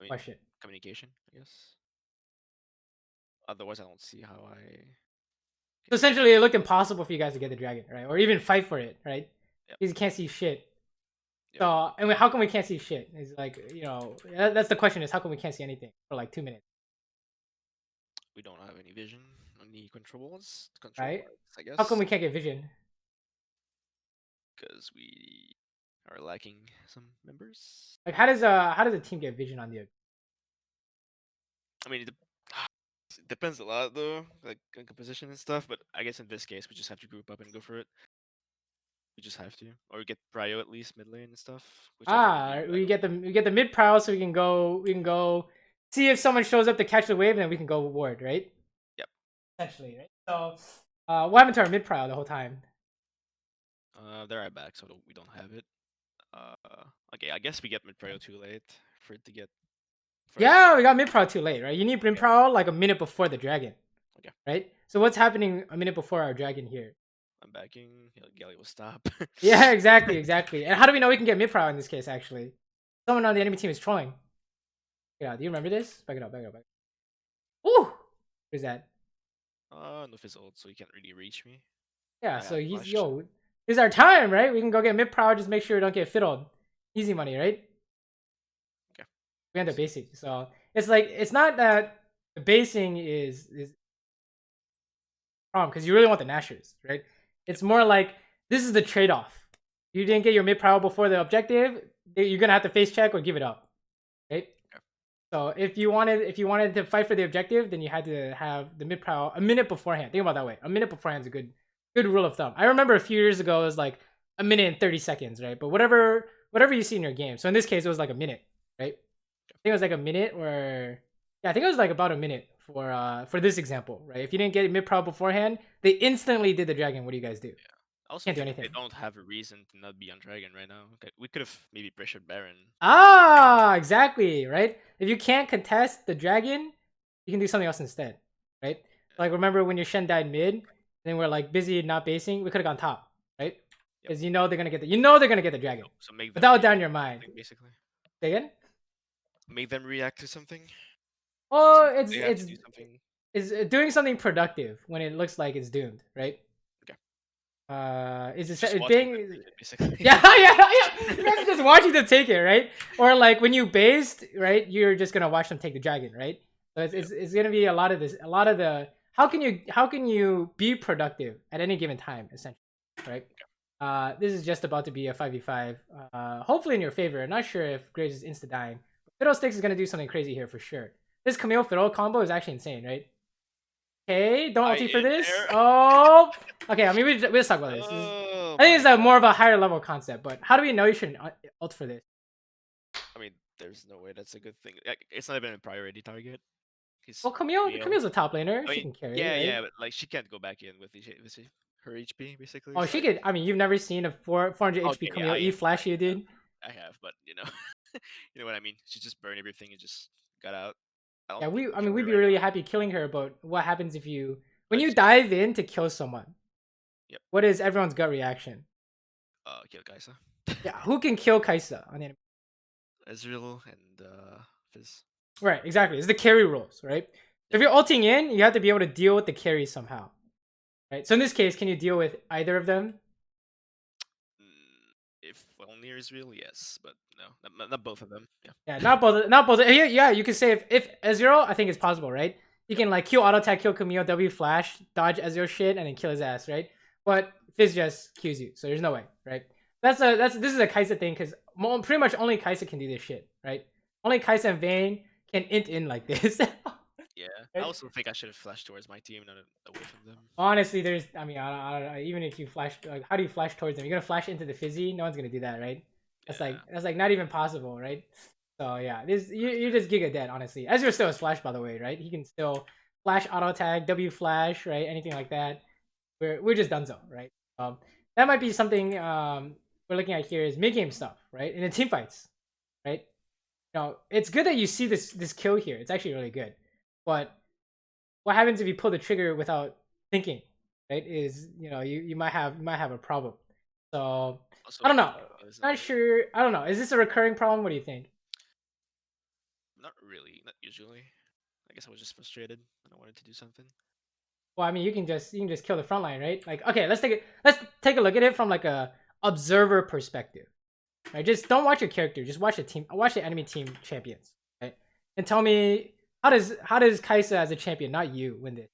I mean, Question. Communication, I guess. Otherwise, I don't see how I So essentially, it looked impossible for you guys to get the dragon, right? Or even fight for it, right? Yep. Because you can't see shit. Yep. So, and how come we can't see shit? It's like, you know, that's the question: is how come we can't see anything for like 2 minutes? We don't have any vision on the controls. Right? I How come guess. we can't get vision? Because we are lacking some members. Like, how does a team get vision on the? I mean, it depends a lot though, like on composition and stuff. But I guess in this case, we just have to group up and go for it. We just have to, or get prio at least mid lane and stuff. Whichever We get the mid prowl so we can go see if someone shows up to catch the wave, and then we can go ward, right? Yep. Essentially, right? So, what happened to our mid prowl the whole time? They're right back, so we don't have it. Okay, I guess we get mid prio too late for it to get. Yeah, we got mid prowl too late, right? You need mid prowl like a minute before the dragon. Okay. Right? So what's happening a minute before our dragon here? I'm backing. Galley will stop. Yeah, exactly. And how do we know we can get mid prowl in this case? Actually, someone on the enemy team is trolling. Yeah, do you remember this? Back it up. Ooh, what is that? No fizzled, so he can't really reach me. Yeah, so he's this is our time, right? We can go get mid prowl. Just make sure we don't get fiddled. Easy money, right? Okay. We end up basing. So it's like it's not that the basing is problem because you really want the Nashers, right? It's more like this is the trade-off. You didn't get your mid prowl before the objective, you're gonna have to face check or give it up, right? Okay. So if you wanted to fight for the objective, then you had to have the mid prowl a minute beforehand. Think about it that way. A minute beforehand is a good rule of thumb. I remember a few years ago it was like a minute and 30 seconds, right? But whatever you see in your game. So in this case, it was like a minute, right? I think it was like a minute, or yeah, I think it was like about a minute for this example, right? If you didn't get mid prowl beforehand, they instantly did the dragon. What do you guys do? Yeah. Also, Can't do anything. They don't have a reason to not be on dragon right now. Okay, we could have maybe pressured Baron. Exactly, right? If you can't contest the dragon, you can do something else instead, right? Yeah. Like remember when your Shen died mid, then we're like busy not basing, we could have gone top, right? Because they're gonna get the dragon. So make them without doubt in your mind. Basically. Say again? Make them react to something. Oh, it's doing something productive when it looks like it's doomed, right? Is it being basically? Yeah. You guys are just watching them take it, right? Or like when you based, right? You're just gonna watch them take the dragon, right? So it's gonna be a lot of the how can you be productive at any given time, essentially, right? This is just about to be a 5v5. Hopefully in your favor. I'm not sure if Graves is insta dying. Fiddlesticks is gonna do something crazy here for sure. This Camille Fiddle combo is actually insane, right? Okay, don't ulti for this. Oh, okay. I mean, we'll just talk about this. I think it's more of a higher level concept. But how do we know you shouldn't ult for this? I mean, there's no way that's a good thing. It's not even a priority target. Well, Camille's a top laner. She can carry. Yeah, right? yeah, but like she can't go back in with her HP basically. Oh, she could. I mean, you've never seen a 400 HP Camille E flash you, dude. I have, but you know what I mean. She just burned everything and just got out. Yeah, we'd be really happy killing her, but what happens if when you dive in to kill someone? Yep. What is everyone's gut reaction? Kill Kaisa. Yeah, who can kill Kaisa on the enemy? Ezreal and Fizz. Right, exactly. It's the carry rules, right? If you're ulting in, you have to be able to deal with the carry somehow. Right? So in this case, can you deal with either of them? If only Ezreal, yes, but no, not both of them. Yeah, not both. Yeah, you could say if Ezreal, I think it's possible, right? You can like Q auto attack, kill Camille, W flash, dodge Ezreal shit, and then kill his ass, right? But Fizz just Qs you, so there's no way, right? This is a Kaisa thing because pretty much only Kaisa can do this shit, right? Only Kaisa and Vayne can int in like this. Yeah, I also think I should have flashed towards my team, not away from them. Honestly, I don't even if you flash, like, how do you flash towards them? You're gonna flash into the Fizzy? No one's gonna do that, right? That's like not even possible, right? So yeah, you're just giga dead, honestly. Ezreal still has flash, by the way, right? He can still flash auto tag, W flash, right? Anything like that. We're just donezo, right? That might be something we're looking at here is mid game stuff, right? In the team fights, right? It's good that you see this kill here. It's actually really good. But what happens if you pull the trigger without thinking, right? Is you might have a problem. So also, I don't know. Not sure. I don't know. Is this a recurring problem? What do you think? Not really. Not usually. I guess I was just frustrated and I wanted to do something. Well, I mean, you can just kill the front line, right? Like, okay, let's take a look at it from like a observer perspective, right? Just don't watch your character, just watch the enemy team champions, right? And tell me how does Kaisa as a champion, not you, win this?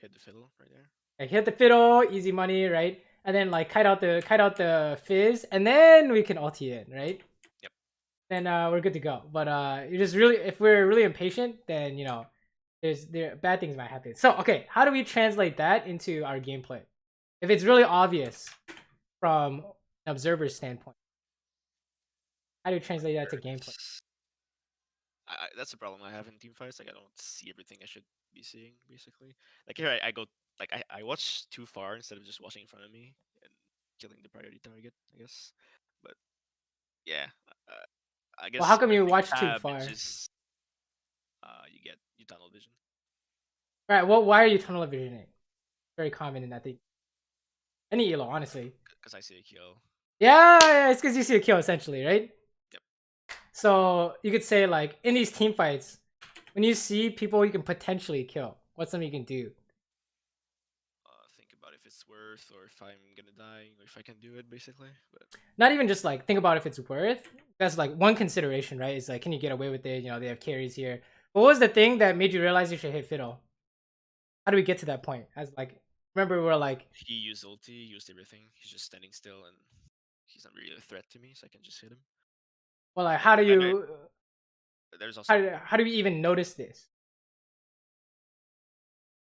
Hit the fiddle right there. Like hit the fiddle, easy money, right? And then like kite out the fizz, and then we can ulti in, right? Yep. Then we're good to go. But you just really, if we're really impatient, then you know, there bad things might happen. So okay, how do we translate that into our gameplay? If it's really obvious from an observer's standpoint, how do you translate that to gameplay? That's the problem I have in team fights. Like I don't see everything I should be seeing. Basically, like here I go like I watch too far instead of just watching in front of me and killing the priority target. I guess, but yeah, uh, I guess Well, how come you pressing watch too tab far? is just you tunnel vision. All right. Well, why are you tunnel visioning? Very common in that thing. Any elo, honestly. Because I see a kill. Yeah, it's because you see a kill essentially, right? Yep. So you could say like in these team fights, when you see people you can potentially kill, what's something you can do? Think about if it's worth or if I'm gonna die or if I can do it basically. But Not even just like think about if it's worth. That's like one consideration, right? Is like, can you get away with it? You know, they have carries here. What was the thing that made you realize you should hit fiddle? How do we get to that point? As like, remember we were like, he used ulti, used everything. He's just standing still and he's not really a threat to me, so I can just hit him. well, like, how do you? There's also How do we even notice this?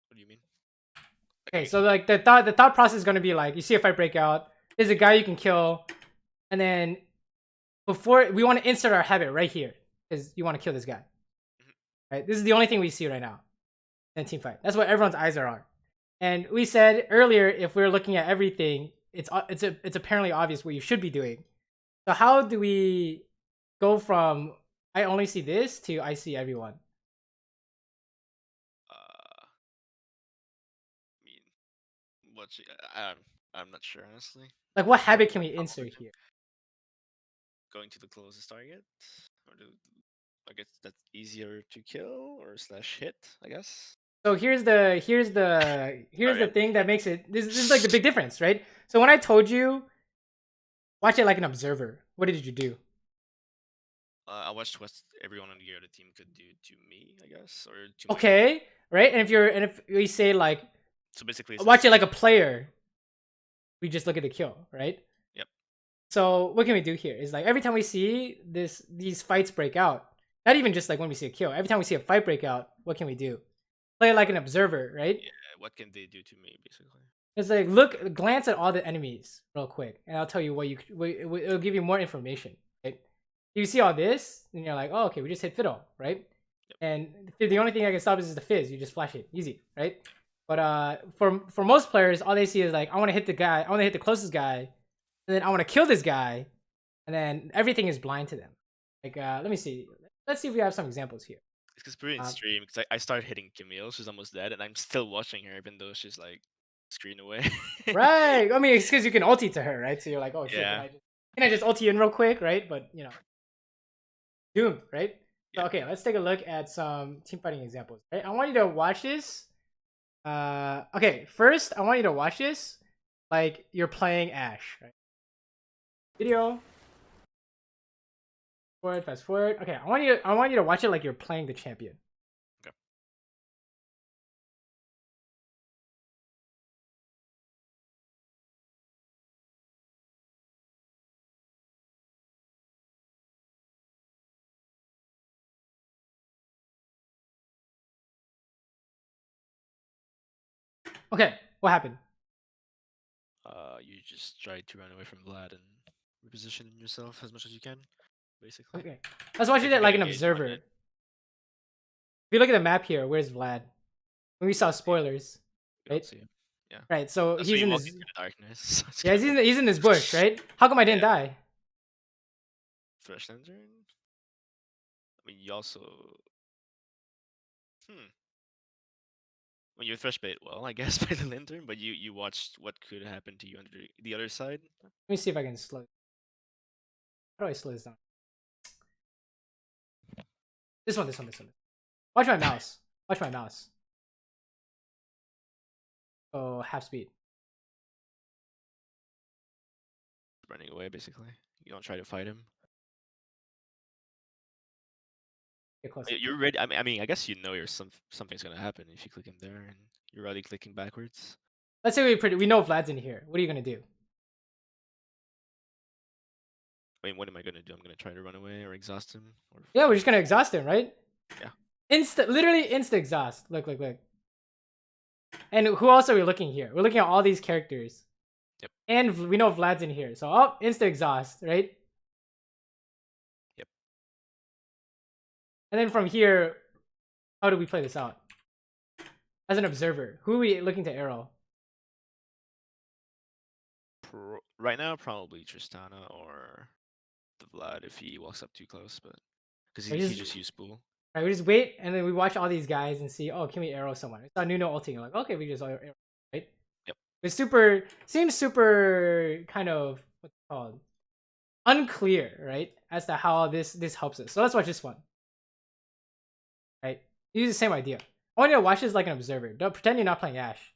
what do you mean? Okay, so like the thought process is gonna be like, you see a fight break out. There's a guy you can kill, and then before we want to insert our habit right here because you want to kill this guy, right? This is the only thing we see right now in a team fight. That's what everyone's eyes are on. And we said earlier, if we're looking at everything, it's apparently obvious what you should be doing. So how do we go from I only see this to I see everyone? I mean, what's I'm not sure honestly. Like, what habit can we insert here? Going to the closest target, or I guess that's easier to kill or slash hit. I guess. So here's the Okay. thing that makes it this is like the big difference, right? So when I told you watch it like an observer, what did you do? I watched what everyone on the other team could do to me, I guess, or to Okay, right? And if we say like so basically watch it like a player, we just look at the kill, right? Yep. So what can we do here? Is like every time we see these fights break out, not even just like when we see a kill, every time we see a fight break out, what can we do? Play it like an observer, right? Yeah. What can they do to me, basically? It's like glance at all the enemies real quick, and I'll tell you it'll give you more information, right? If you see all this, then you're like, oh, okay, we just hit fiddle, right? Yep. And the only thing I can stop is the fizz. You just flash it, easy, right? But for most players, all they see is like, I want to hit the guy, I want to hit the closest guy, and then I want to kill this guy, and then everything is blind to them. Like, let me see. Let's see if we have some examples here. It's pretty in stream because I started hitting Camille. She's almost dead, and I'm still watching her, even though she's like screen away. Right. I mean, it's because you can ulti to her, right? So you're like, oh shit, Yeah. can I just ulti in real quick, right? But you know, doomed, right? So Yeah. okay, let's take a look at some team fighting examples. Right? I want you to watch this. Okay, first I want you to watch this like you're playing Ash. Right? Video. Forward, fast forward. Okay, I want you to watch it like you're playing the champion. Okay. Okay, what happened? You just try to run away from Vlad and reposition yourself as much as you can, basically. Okay, let's watch If it you like get an engaged on observer. it. If you look at the map here, where's Vlad? When we saw spoilers, You don't right? see him. Yeah. Right. So That's he's when in you walk this. into the darkness. Yeah, he's in this bush, right? How come I didn't die? Thresh Lantern? I mean, you also. Well, you thresh bait well, I guess, by the lantern, but you watched what could happen to you on the other side. Let me see if I can slow. How do I slow this down? This one. Watch my mouse. Watch my mouse. So half speed. Running away, basically. You don't try to fight him. Get close. You're ready. I mean, I guess you know something's gonna happen if you click him there, and you're already clicking backwards. Let's say we know Vlad's in here. What are you gonna do? I mean, what am I gonna do? I'm gonna try to run away or exhaust him. Or Yeah, we're just gonna exhaust him, right? Yeah. Literally insta exhaust. Look. And who else are we looking here? We're looking at all these characters. Yep. And we know Vlad's in here, so insta exhaust, right? Yep. And then from here, how do we play this out? As an observer, who are we looking to arrow? Right now, probably Tristana or the Vlad if he walks up too close, but because he just used spool. Right, we just wait and then we watch all these guys and see, oh, can we arrow someone? We saw Nuno ulting, like, okay, we just arrow, right? Yep. It's seems super kind of what's it called? Unclear, right? As to how this helps us. So let's watch this one. Right? Use the same idea. I want you to watch this like an observer. Don't pretend you're not playing Ashe.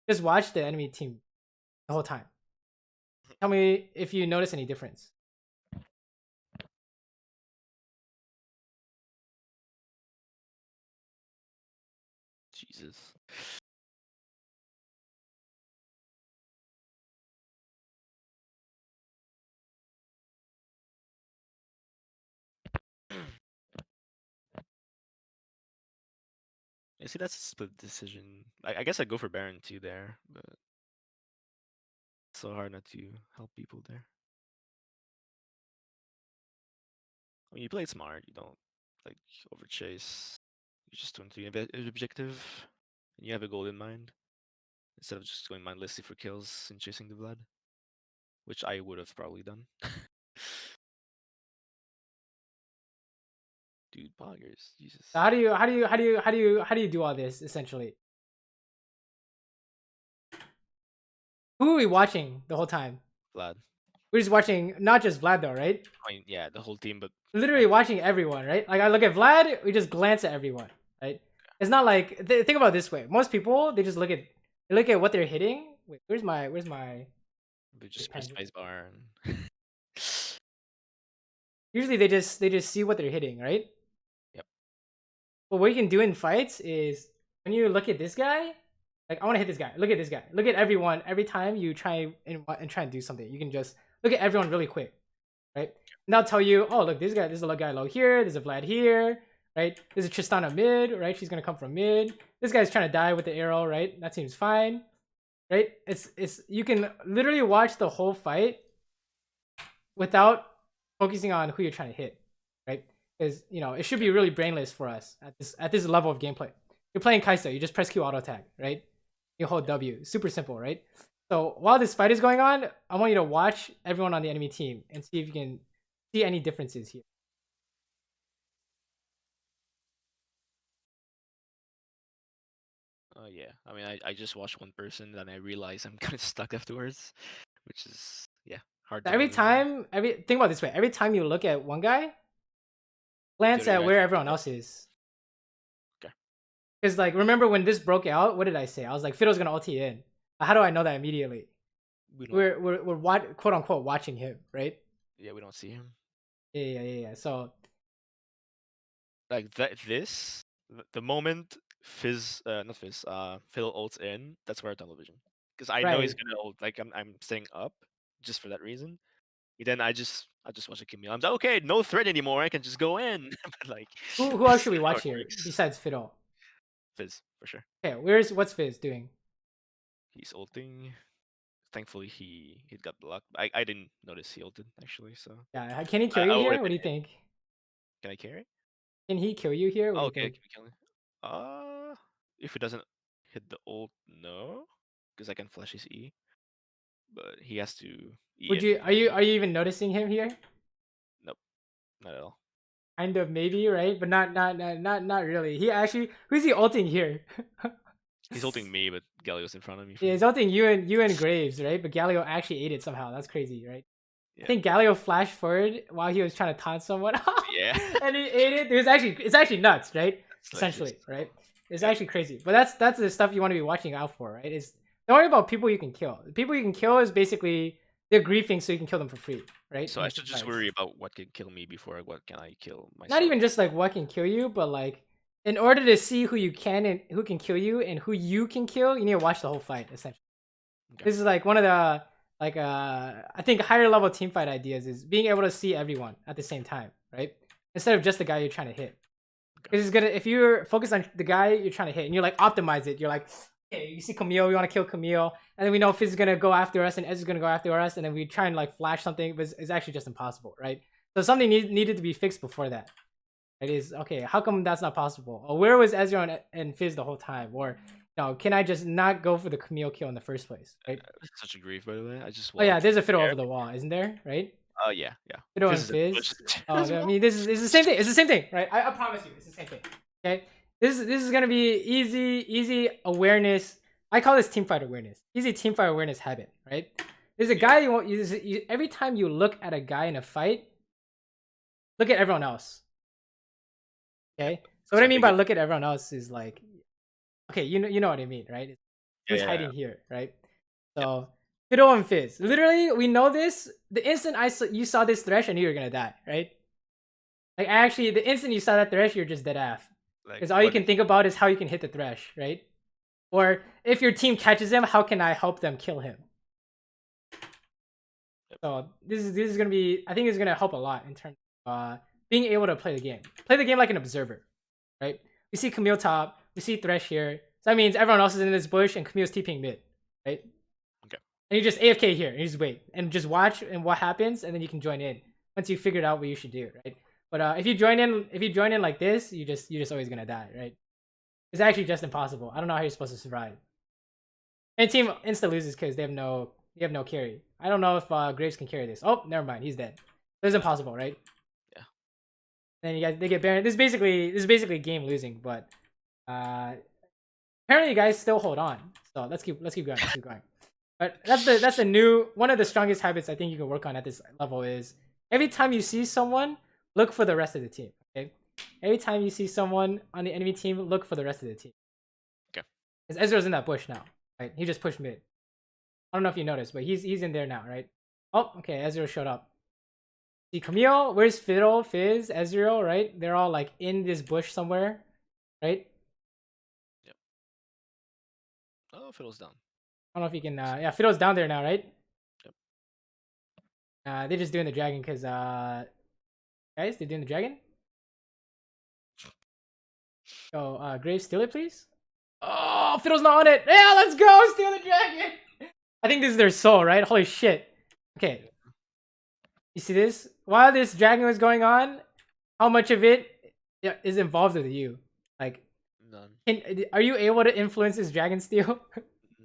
Just watch the enemy team the whole time. Tell me if you notice any difference. Jesus. I see that's a split decision. I guess I'd go for Baron too there, but it's so hard not to help people there. When you play smart, you don't like overchase. You just want to an objective, and you have a goal in mind instead of just going mindlessly for kills and chasing the Vlad, which I would have probably done. Dude, poggers, Jesus. So how do you do all this essentially? Who are we watching the whole time? Vlad. We're just watching not just Vlad though, right? I mean, yeah, the whole team, but Literally watching everyone, right? Like I look at Vlad, we just glance at everyone, right? It's not like think about it this way. Most people they just look at what they're hitting. Wait, where's my they just press spacebar and usually they just see what they're hitting, right? Yep. But what you can do in fights is when you look at this guy, like I want to hit this guy. Look at this guy. Look at everyone. Every time you try and try and do something, you can just look at everyone really quick, right? And that'll tell you, oh look, this guy, there's a guy low here, there's a Vlad here, right? There's a Tristana mid, right? She's gonna come from mid. This guy's trying to die with the arrow, right? That seems fine, right? It's you can literally watch the whole fight without focusing on who you're trying to hit, right? Because it should be really brainless for us at this level of gameplay. You're playing Kai'Sa, you just press Q auto attack, right? You hold W, super simple, right? So while this fight is going on, I want you to watch everyone on the enemy team and see if you can see any differences here. Yeah, I mean, I just watched one person, then I realized I'm kind of stuck afterwards, which is hard. So think about it this way: every time you look at one guy, glance at where everyone else is. Okay. Because like, remember when this broke out? What did I say? I was like, Fiddle's gonna ulti in. How do I know that immediately? We're quote unquote watching him, right? Yeah, we don't see him. Yeah. So like the moment Fiddle ults in, that's where television. Because I know he's gonna ult. Like I'm staying up just for that reason. And then I just watch a Camille. I'm like, okay, no threat anymore. I can just go in. But like, who else should we watch here besides Fiddle? Fizz for sure. Okay, what's Fizz doing? He's ulting. Thankfully, he got blocked. I didn't notice he ulted actually. So yeah, can he kill you here? What do you think? Can I carry? Can he kill you here? What do you think? Can we kill him? If it doesn't hit the ult, no, because I can flash his E. But he has to. Would you? Are you even noticing him here? Nope, not at all. Kind of, maybe, right? But not really. He actually, who's he ulting here? He's ulting me, but Galio's in front of me. Yeah, he's ulting you and Graves, right? But Galio actually ate it somehow. That's crazy, right? Yeah. I think Galio flashed forward while he was trying to taunt someone. Yeah. And he ate it. It's actually nuts, right? Essentially, right? It's actually crazy. But that's the stuff you want to be watching out for, right? Don't worry about people you can kill. The people you can kill is basically they're griefing so you can kill them for free, right? So I should just worry about what can kill me before what can I kill myself. Not even just like what can kill you, but like in order to see who you can and who can kill you and who you can kill, you need to watch the whole fight essentially. Okay. This is like one of the like I think higher level team fight ideas is being able to see everyone at the same time, right? Instead of just the guy you're trying to hit. Because it's gonna if you're focused on the guy you're trying to hit and you're like optimize it, you're like, okay, you see Qwelz, we want to kill Qwelz, and then we know Fizz is gonna go after us and Ez is gonna go after us, and then we try and like flash something, but it's actually just impossible, right? So something needed to be fixed before that. It is okay. How come that's not possible? Or where was Ezreal and Fizz the whole time? Or no, can I just not go for the Qwelz kill in the first place? Right? Such a grief, by the way. I just. Oh yeah, there's a fiddle over the wall, isn't there? Right? Oh yeah. Fiddle and Fizz. Oh, I mean, this is the same thing. It's the same thing, right? I promise you, it's the same thing. Okay, this is gonna be easy awareness. I call this teamfight awareness. Easy teamfight awareness habit, right? There's a guy you want. Every time you look at a guy in a fight, look at everyone else. Okay, so what I mean by look at everyone else is like, okay, you know what I mean, right? Who's hiding here, right? So Fiddle and Fizz. Literally, we know this. The instant you saw this Thresh, I knew you were gonna die, right? Like actually, the instant you saw that Thresh, you're just dead af. Because all you can think about is how you can hit the Thresh, right? Or if your team catches him, how can I help them kill him? So this is gonna be. I think it's gonna help a lot in terms of being able to play the game. Play the game like an observer, right? We see Qwelz top, we see Thresh here. So that means everyone else is in this bush and Camille's TPing mid, right? Okay. And you just AFK here and you just wait and just watch and what happens, and then you can join in once you figured out what you should do, right? But if you join in like this, you're just always gonna die, right? It's actually just impossible. I don't know how you're supposed to survive. And team insta loses because they have no carry. I don't know if Graves can carry this. Oh, never mind, he's dead. It's impossible, right? Yeah. Then they get Baron. This is basically game losing, but apparently you guys still hold on. So let's keep going. But that's the new one of the strongest habits I think you can work on at this level is every time you see someone, look for the rest of the team. Okay. Every time you see someone on the enemy team, look for the rest of the team. Okay. Because Ezreal's in that bush now, right? He just pushed mid. I don't know if you noticed, but he's in there now, right? Oh, okay. Ezreal showed up. See Qwelz, where's Fiddle, Fizz, Ezreal, right? They're all like in this bush somewhere, right? Yep. Oh, Fiddle's down. I don't know if you can. Yeah, Fiddle's down there now, right? Yep. They're just doing the dragon because guys, they're doing the dragon. Oh, Graves, steal it, please. Oh, Fiddle's not on it. Yeah, let's go, steal the dragon. I think this is their soul, right? Holy shit. Okay. You see this? While this dragon was going on, how much of it is involved with you? Like, none. Are you able to influence this dragon steal?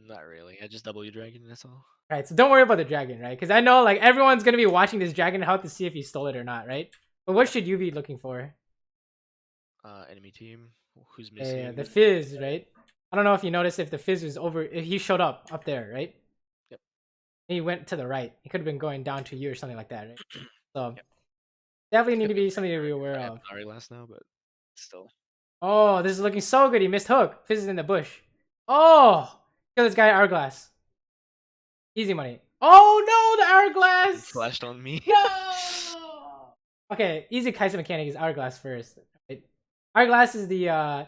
Not really. I just W dragon, that's all. Right, so don't worry about the dragon, right? Because I know like everyone's gonna be watching this dragon hunt to see if you stole it or not, right? But what should you be looking for? Enemy team. Who's missing? Yeah, the Fizz, right? I don't know if you noticed if the Fizz was over. If he showed up there, right? Yep. And he went to the right. He could have been going down to you or something like that, right? So yep. Definitely need to be something to be aware of. Sorry, last now, but still. Oh, this is looking so good. He missed hook. Fizz is in the bush. Oh, kill this guy Hourglass. Easy money. Oh no, the Hourglass! He flashed on me. No! Okay, easy Kai'Sa mechanic is Hourglass first. Right? Hourglass is the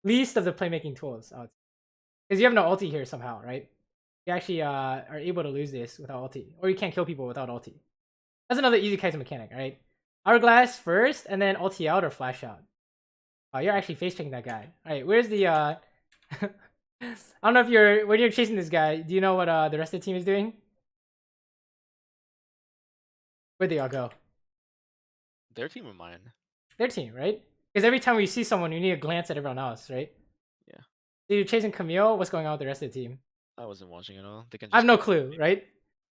least of the playmaking tools. Because you have no ulti here somehow, right? You actually are able to lose this without ulti. Or you can't kill people without ulti. That's another easy Kai'Sa mechanic, right? Hourglass first, and then ulti out or flash out. Oh, you're actually face checking that guy. Alright, where's the I don't know if when you're chasing this guy, do you know what the rest of the team is doing? Where'd they all go? Their team or mine? Their team, right? Because every time we see someone, you need to glance at everyone else, right? Yeah. So you're chasing Qwelz, what's going on with the rest of the team? I wasn't watching at all. They can just I have no clue, right?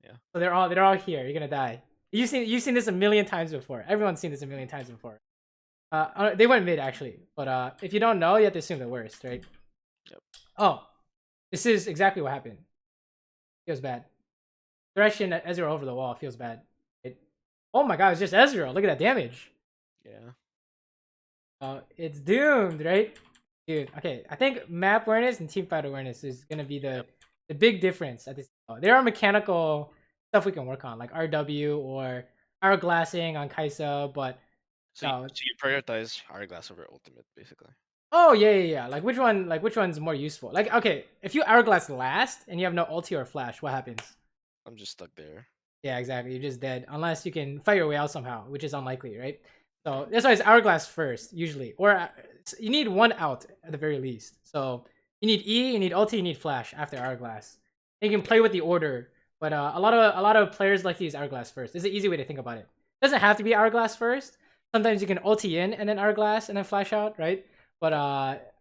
Yeah. So they're all here. You're gonna die. You've seen this a million times before. Everyone's seen this a million times before. They went mid actually, but if you don't know, you have to assume the worst, right? Yep. Oh, this is exactly what happened. Feels bad. Thresh and Ezreal over the wall feels bad. Oh my god, it's just Ezreal. Look at that damage. Yeah. It's doomed, right? Dude, okay. I think map awareness and teamfight awareness is gonna be the The big difference at this, there are mechanical stuff we can work on, like RW or hourglassing on Kaisa, but So you prioritize Hourglass over Ultimate, basically. oh yeah. Like which one? Like which one's more useful? Like okay, if you hourglass last and you have no ulti or flash, what happens? I'm just stuck there. Yeah, exactly. You're just dead unless you can fight your way out somehow, which is unlikely, right? So that's why it's hourglass first usually, or you need one out at the very least. So you need E, you need ulti, you need flash after hourglass. And you can play with the order, but a lot of players like to use hourglass first. It's an easy way to think about it. It doesn't have to be hourglass first. Sometimes you can ulti in and then hourglass and then flash out, right? But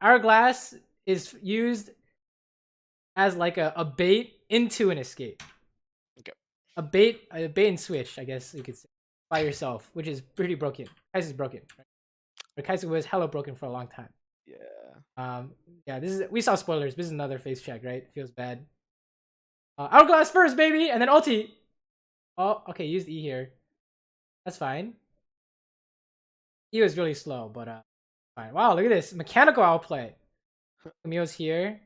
hourglass is used as like a bait into an escape. Okay. A bait and switch, I guess you could say, by yourself, which is pretty broken. Kaisa's broken, right? But Kaisa was hella broken for a long time. Yeah. Yeah. This is, we saw spoilers. This is another face check, right? Feels bad. Hourglass first, baby, and then ulti. Oh, okay. Used E here. That's fine. E was really slow, but fine. Wow, look at this mechanical outplay. Camille's here.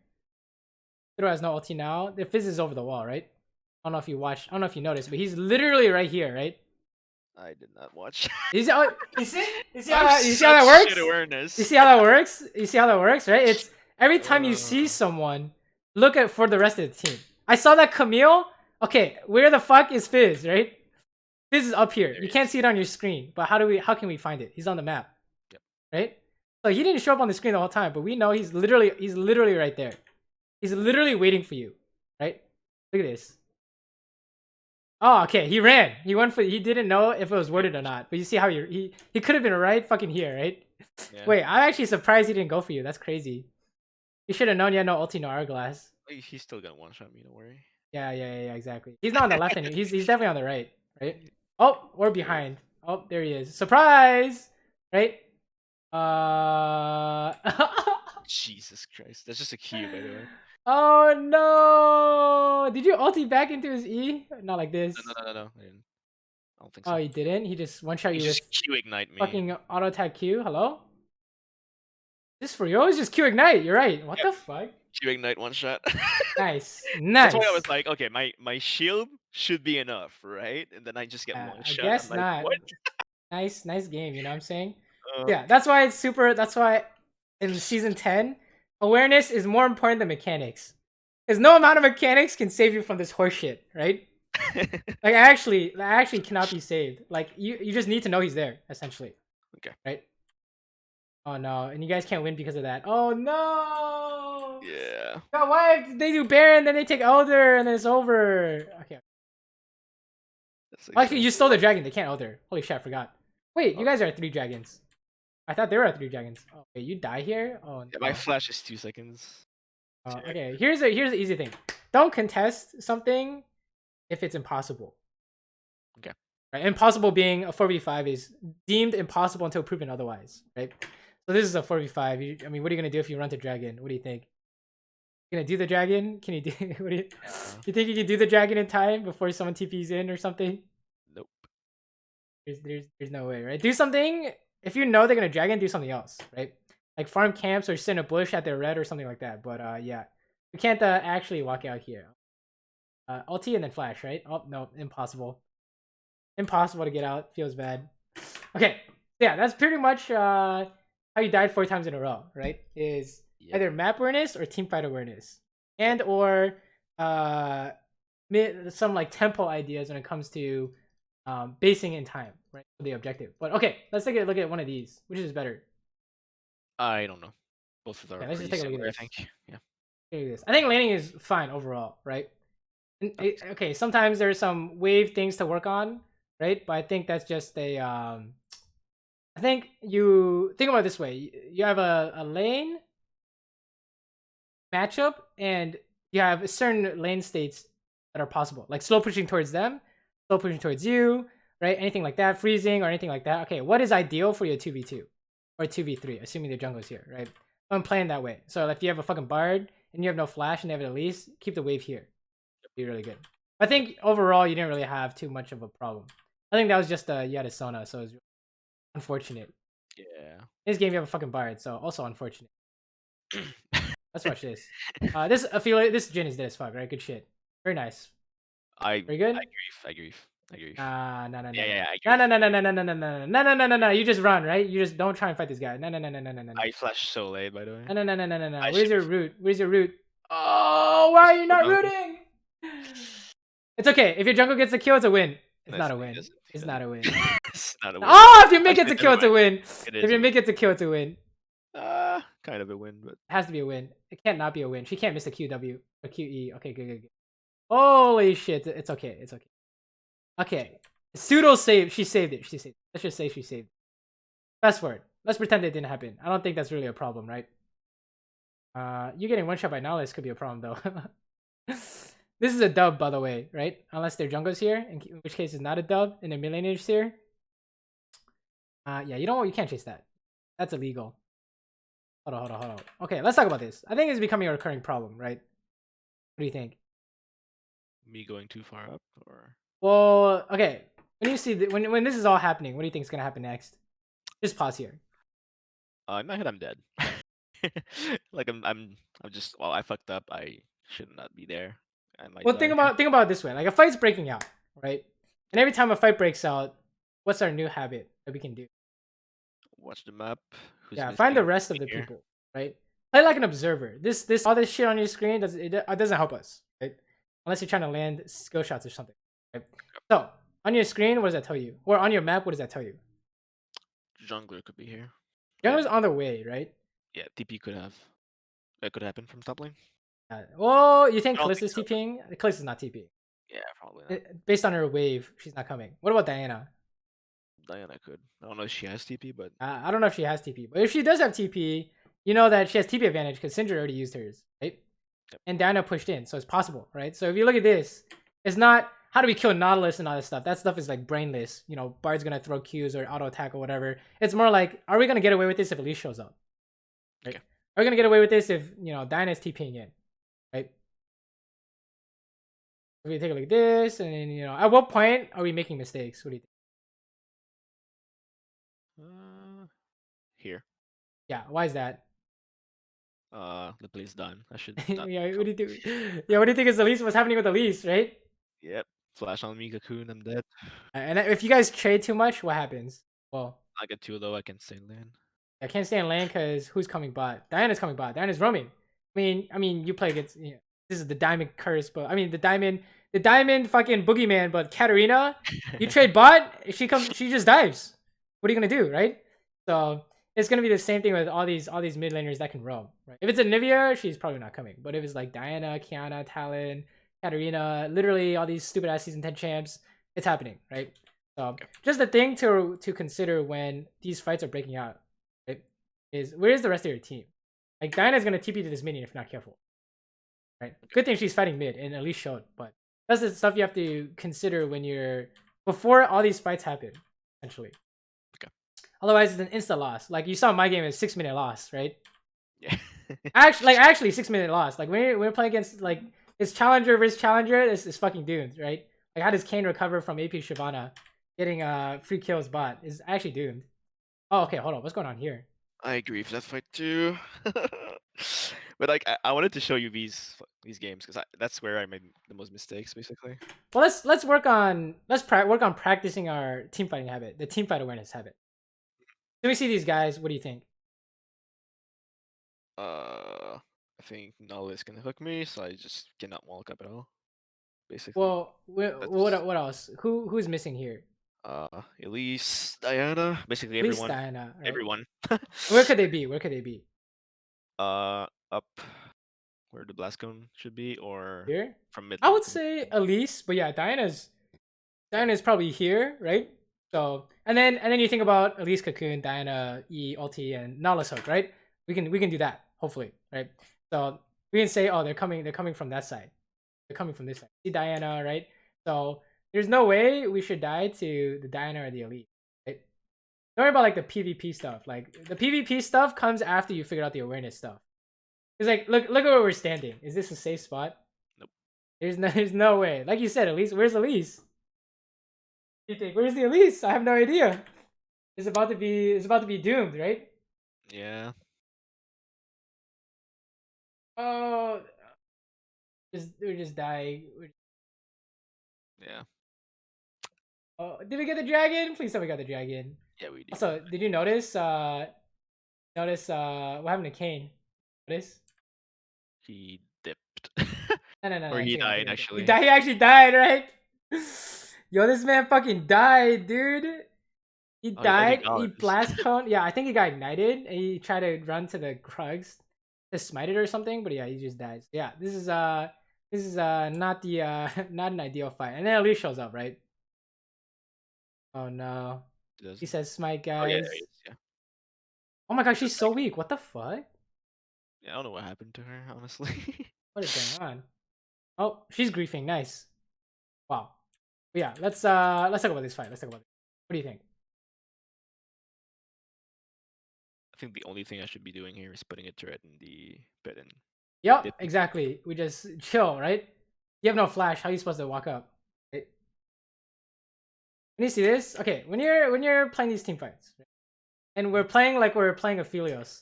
Fiddle has no ulti now. The Fizz is over the wall, right? I don't know if you watched. I don't know if you noticed, but he's literally right here, right? I did not watch. You see how that works? Awareness. You see how that works? You see how that works, right? It's every time you see someone, look at for the rest of the team. I saw that Camille. Okay, where the fuck is Fizz, right? Fizz is up here. You can't see it on your screen, but how can we find it? He's on the map. Yep. Right? So he didn't show up on the screen the whole time, but we know he's literally right there. He's literally waiting for you, right? Look at this. Oh, okay. He ran. He went for. He didn't know if it was worded or not. But you see how he could have been right fucking here, right? Yeah. Wait, I'm actually surprised he didn't go for you. That's crazy. You should have known you had no ulti, no hourglass. He's still gonna one shot me. Don't worry. Yeah, exactly. He's not on the left anymore. He's definitely on the right, right? Oh, or behind. Oh, there he is. Surprise! Right? Jesus Christ. That's just a Q, by the way. Oh no! Did you ulti back into his E? Not like this. No. I didn't. I don't think so. Oh, he didn't? He just one-shot you with Q ignite me. fucking auto-attack Q? Hello? This for you? It's just Q ignite. You're right. What the fuck? Q ignite one shot. Nice. That's why I was like, okay, my shield should be enough, right? And then I just get one shot. I guess I'm like, not. What? Nice game. You know what I'm saying? Yeah, that's why it's super. That's why in season 10, awareness is more important than mechanics. Because no amount of mechanics can save you from this horseshit, right? Like actually cannot be saved. Like you just need to know he's there, essentially. Okay. Right? Oh no, and you guys can't win because of that. Oh no! Yeah. God, why they do Baron, then they take Elder, and then it's over. Okay. Actually, you stole the dragon. They can't Elder. Holy shit, I forgot. Wait, you guys are at 3 dragons. I thought they were at 3 dragons. Oh, wait, you die here? Oh no. Yeah, my flash is 2 seconds. Okay, here's the easy thing. Don't contest something if it's impossible. Okay. Right? Impossible being a 4v5 is deemed impossible until proven otherwise, right? So this is a 4v5. I mean, what are you gonna do if you run to dragon? What do you think? You gonna do the dragon? Can you do? What do you think you can do the dragon in time before someone TP's in or something? Nope. There's no way, right? Do something. If you know they're gonna dragon, do something else, right? Like farm camps or sit in a bush at their red or something like that. But yeah, you can't actually walk out here. Ulti and then flash, right? Oh no, impossible. Impossible to get out. Feels bad. Okay, yeah, that's pretty much how you died 4 times in a row, right? Is either map awareness or team fight awareness, and or some like tempo ideas when it comes to basing in time, right? For the objective. But okay, let's take a look at one of these. Which is better? I don't know. Both of them are let's just take a look at this. I think. Yeah. Look at this. I think laning is fine overall, right? Okay, sometimes there's some wave things to work on, right? But I think that's just a I think you think about it this way. You have a lane matchup and you have certain lane states that are possible, like slow pushing towards them, slow pushing towards you, right? Anything like that, freezing or anything like that. Okay, what is ideal for your 2v2 or 2v3, assuming the jungle's here, right? I'm playing that way. So if you have a fucking bard and you have no flash and they have it at least, keep the wave here. It'll be really good. I think overall you didn't really have too much of a problem. I think that was just you had a Sona, so it was unfortunate. Yeah. In this game you have a fucking bard, so also unfortunate. Let's watch this. This affiliate, this Jin is dead as fuck, right? Good shit. Very nice. Very good. I grief. No. Yeah, I No. grief. You just run, right? You just don't try and fight this guy. No. I flashed so late, by the way. No. I Where's your should've- root? Where's your root? Oh, why are you not Okay. rooting? It's okay. If your jungle gets the kill, it's a win. It's not a He win. doesn't. It's not a win. It's not a win. Oh, if you make it to Actually, kill, it's a win. It If is you a make it to kill, it's a win. kind of a win, but It has to be a win. It can't not be a win. She can't miss a QW or QE. Okay, good. Holy shit. It's okay. It's okay. Okay. Pseudo save. She saved it. She saved it. Let's just say she saved it. Fast forward. Let's pretend it didn't happen. I don't think that's really a problem, right? You getting one shot by Nihilus could be a problem, though. This is a dub, by the way, right? Unless their jungle's here, in which case it's not a dub, and their mid laner's here. Yeah, you can't chase that. That's illegal. Hold on. Okay, let's talk about this. I think it's becoming a recurring problem, right? What do you think? me going too far up, or Well, okay. When you see when this is all happening, what do you think is gonna happen next? Just pause here. in my head, I'm dead. Like I'm just I fucked up. I should not be there. I might Well, die. think about it this way. Like a fight's breaking out, right? And every time a fight breaks out, what's our new habit that we can do? Watch the map. Who's Yeah, find the missing rest of the here? people, right? Play like an observer. This all this shit on your screen doesn't help us, right? Unless you're trying to land skill shots or something, right? So on your screen, what does that tell you? Or on your map, what does that tell you? Jungler could be here. Jungler's on the way, right? Yeah, TP could have. That could happen from top lane. Well, you think I don't Qwelz think is so. TPing? Qwelz is not TPing. Yeah, probably not. Based on her wave, she's not coming. What about Diana? Diana could. I don't know if she has TP, but I don't know if she has TP, but if she does have TP, you know that she has TP advantage because Syndra already used hers, right? Yep. And Diana pushed in, so it's possible, right? So if you look at this, it's not how do we kill Nautilus and all that stuff. That stuff is like brainless. You know, Bard's gonna throw Qs or auto attack or whatever. It's more like, are we gonna get away with this if Elise shows up? Right? Okay. Are we gonna get away with this if Diana's TPing in, right? If we take a look at this, and then, at what point are we making mistakes? What do you think? here. Yeah, why is that? The play's done. I should. Yeah, what do you think? Yeah, what do you think is Elise? What's happening with Elise, right? Yep. Flash on me, Cocoon. I'm dead. And if you guys trade too much, what happens? Well, I get 2 though. I can stay in lane. I can't stay in lane because who's coming bot? Diana's coming bot. Diana's roaming. I mean, you play against. This is the diamond curse, but I mean the diamond fucking boogeyman. But Katarina, you trade bot, she just dives. What are you gonna do, right? So it's gonna be the same thing with all these mid laners that can roam, right? If it's a Nivea, she's probably not coming. But if it's like Diana, Kiana, Talon, Katarina, literally all these stupid ass season 10 champs, it's happening, right? So just the thing to consider when these fights are breaking out, right, is where's the rest of your team? Like Diana's gonna TP to this minion if you're not careful. Right? Good thing she's fighting mid and at least showed, but that's the stuff you have to consider when you're before all these fights happen, essentially. Okay. Otherwise it's an instant loss. Like you saw my game is 6-minute loss, right? Yeah. actually 6-minute loss. Like when we're playing against like it's challenger versus challenger, it's fucking doomed, right? Like how does Kane recover from AP Shyvana getting free kills bot is actually doomed. Oh, okay, hold on. What's going on here? I agree for that fight too. But like I wanted to show you these games because that's where I made the most mistakes basically. Well, let's work on practicing our team fighting habit, the team fight awareness habit. Let me see these guys. What do you think? I think Null is gonna hook me, so I just cannot walk up at all. Basically. Well, what else? Who's missing here? Elise, Diana, basically At least everyone. Diana, right? Everyone. Where could they be? Where could they be? Up where the blast cone should be, or Here? from mid. I would say Elise, but yeah, Diana's probably here, right? So and then you think about Elise, Cocoon, Diana, E, Ulti, and Nihilus hook, right? We can do that hopefully, right? So we can say, oh, they're coming from that side. They're coming from this side. See Diana, right? So there's no way we should die to the Diana or the Elite, right? Don't worry about like the PvP stuff. Like the PvP stuff comes after you figure out the awareness stuff. It's like look at where we're standing. Is this a safe spot? Nope. There's no way. Like you said, Elise, where's Elise? You think where's the Elise? I have no idea. It's about to be doomed, right? Yeah. Oh, we're just dying. Yeah. Oh, did we get the dragon? Please tell me we got the dragon. Yeah, we do. Also, did you notice? What happened to Kane? Notice? He dipped. No, no, no, no. Or I'm he thinking, I'm died, thinking, I'm thinking. He actually. died. He actually died, right? Yo, this man fucking died, dude. He Oh, he died. He gone. blast cone. Yeah, I think he got ignited. And he tried to run to the Krugs to smite it or something. But yeah, he just dies. Yeah, this is not the not an ideal fight. And then Elise shows up, right? Oh no. He says smite, Oh, yeah, guys. there he is. Yeah. Oh my god, she's so weak. What the fuck? Yeah, I don't know what happened to her, honestly. What is going on? Oh, she's griefing. Nice. Wow. But yeah, let's talk about this fight. Let's talk about it. What do you think? I think the only thing I should be doing here is putting a turret in the pit and Yep, dipping. exactly. We just chill, right? You have no flash. How are you supposed to walk up? Right? When you see this, okay, when you're playing these team fights, right? And we're playing like we're playing Aphelios,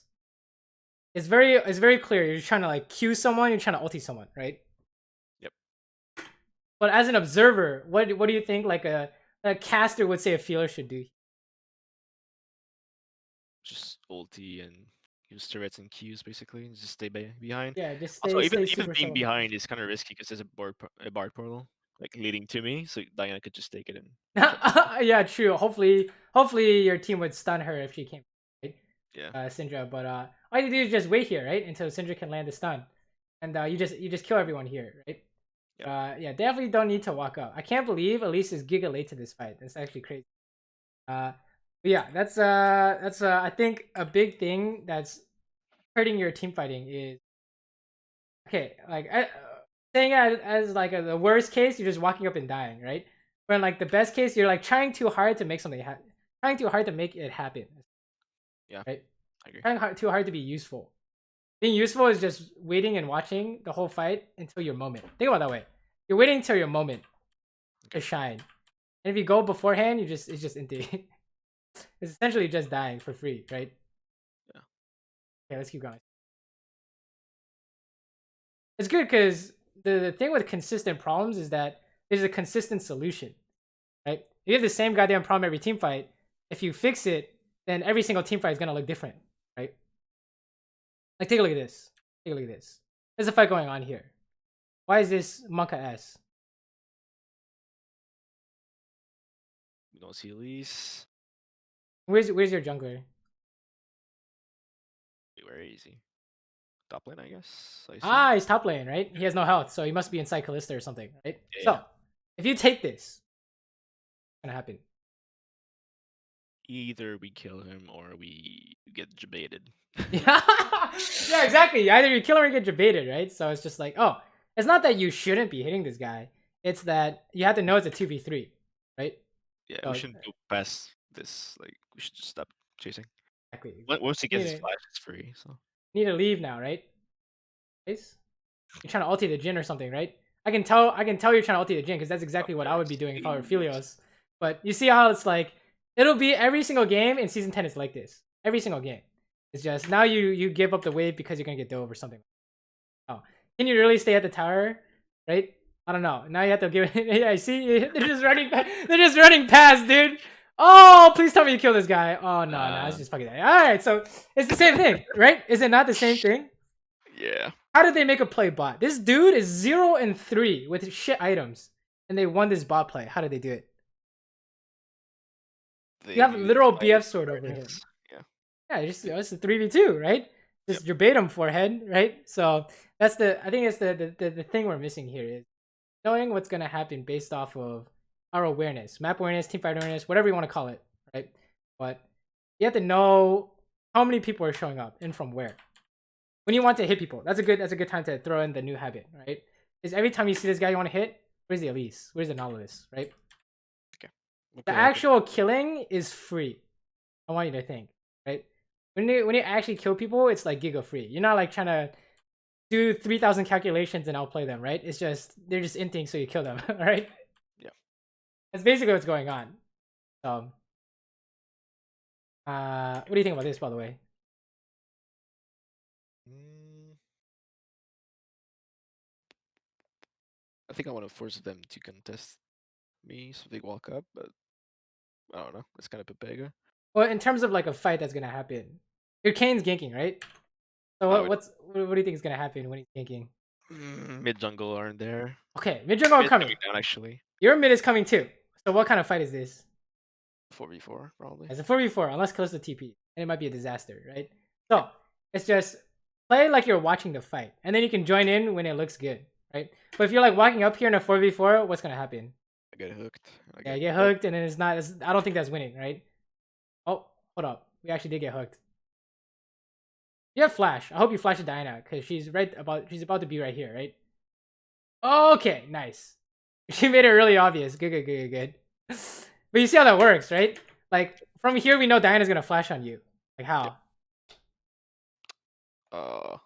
it's very clear. You're trying to like Q someone, you're trying to ulti someone, right? Yep. But as an observer, what do you think like a caster would say Aphelios should do? Just ulti and use turrets and Qs basically, and just stay behind. Yeah, just Also, stay even super being solid. behind is kind of risky because there's a bard portal like leading to me, so Diana could just take it and. Yeah, true. Hopefully your team would stun her if she came, right? Yeah. Syndra, but all you do is just wait here, right, until Syndra can land the stun, and you just kill everyone here, right? Yeah, definitely don't need to walk up. I can't believe Elise is giga late to this fight. That's actually crazy. But yeah, that's I think a big thing that's hurting your team fighting is okay. Like saying it as like the worst case, you're just walking up and dying, right? When like the best case, you're like trying too hard to make something happen, trying too hard to make it happen. Yeah. Right. I agree. Trying too hard to be useful. Being useful is just waiting and watching the whole fight until your moment. Think about it that way. You're waiting until your moment to shine. And if you go beforehand, it's just empty. It's essentially just dying for free, right? Yeah. Okay, let's keep going. It's good because the thing with consistent problems is that there's a consistent solution, right? If you have the same goddamn problem every team fight, if you fix it, then every single team fight is gonna look different, right? Like take a look at this. Take a look at this. There's a fight going on here. Why is this Monka S? We don't see Elise. Where's your jungler? Where is he? Top lane, I guess. I see. Ah, he's top lane, right? He has no health, so he must be inside Callista or something, right? Yeah. So, if you take this, what's gonna happen? Either we kill him or we get debated. Yeah, yeah, exactly. Either you kill him or you get debated, right? So it's just like, oh, it's not that you shouldn't be hitting this guy. It's that you have to know it's a 2v3, right? Yeah, So, we shouldn't go past this. Like, we should just stop chasing. exactly. Once he gets his Need to, flash, it's free. So need to leave now, right? Guys? You're trying to ulti the Jhin or something, right? I can tell you're trying to ulti the Jhin because that's exactly what I would be doing if I were Philios. But you see how it's like, it'll be every single game in Season 10 is like this. Every single game. It's just, now you give up the wave because you're going to get dove or something. Oh, can you really stay at the tower? Right? I don't know. Now you have to give it. Yeah, I see. They're just running. They're just running past, dude. Oh, please tell me you kill this guy. Oh no, it's just fucking. All right, so it's the same thing, right? Is it not the same thing? yeah. How did they make a play bot? This dude is 0 and 3 with shit items, and they won this bot play. How did they do it? You have literal BF sword over him. Yeah, it's a 3v2, right? Just verbatim forehead, right? So that's I think it's the thing we're missing here is knowing what's gonna happen based off of our awareness, map awareness, teamfight awareness, whatever you want to call it, right? But you have to know how many people are showing up and from where. When you want to hit people, that's a good time to throw in the new habit, right? Is every time you see this guy you want to hit, where's the Elise? Where's the Nautilus, right? Okay. The actual killing is free. I want you to think, right? When you actually kill people, it's like giga free. You're not like trying to do 3,000 calculations and outplay them, right? It's just they're just inting, so you kill them, right? Yeah. That's basically what's going on. So, what do you think about this, by the way? think I want to force them to contest me so they walk up, but I don't know. It's kind of Pepega. Well, in terms of like a fight that's gonna happen, your Kane's ganking, right? So what do you think is gonna happen when he's ganking? Mid jungle aren't there. Okay, mid jungle coming. Down actually. Your mid is coming too. So what kind of fight is this? 4v4 probably. It's a 4v4 unless close to TP, and it might be a disaster, right? So it's just play like you're watching the fight, and then you can join in when it looks good, right? But if you're like walking up here in a 4v4, what's gonna happen? I get hooked. Yeah, you get hooked, and then it's not. I don't think that's winning, right? Oh, hold up. We actually did get hooked. You have flash. I hope you flash a Diana because she's about to be right here, right? Okay, nice. She made it really obvious. Good. But you see how that works, right? Like from here, we know Diana's gonna flash on you. Like how?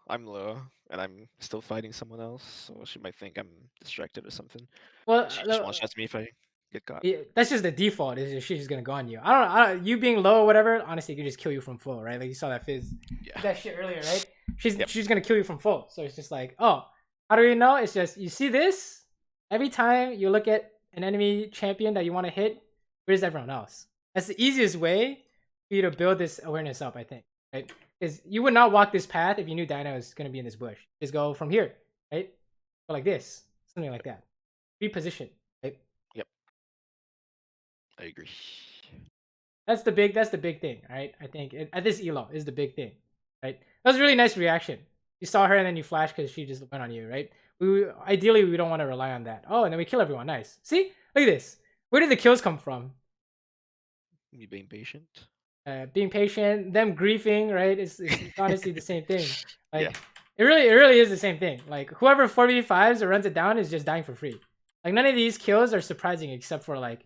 I'm low and I'm still fighting someone else, so she might think I'm distracted or something. Well, she just one-shots me if I get caught. Yeah, that's just the default. Is she's just gonna go on you. I don't. You being low or whatever. Honestly, it could just kill you from full, right? Like you saw that Fizz. Yeah. That shit earlier, right? She's gonna kill you from full. So it's just like, oh, how do you know? It's just you see this every time you look at an enemy champion that you want to hit. Where's everyone else? That's the easiest way for you to build this awareness up, I think, right? Because you would not walk this path if you knew Diana was gonna be in this bush. Just go from here, right? Go like this, something like that. Reposition, right? Yep. I agree. That's the big thing, right? I think at this elo is the big thing, right? That was a really nice reaction. You saw her and then you flashed because she just went on you, right? Ideally we don't want to rely on that. Oh, and then we kill everyone. Nice. See, look at this. Where did the kills come from? Me being patient. Being patient, them griefing, right? It's honestly the same thing. Like Yeah. it really is the same thing. Like whoever 4v5s or runs it down is just dying for free. Like none of these kills are surprising except for like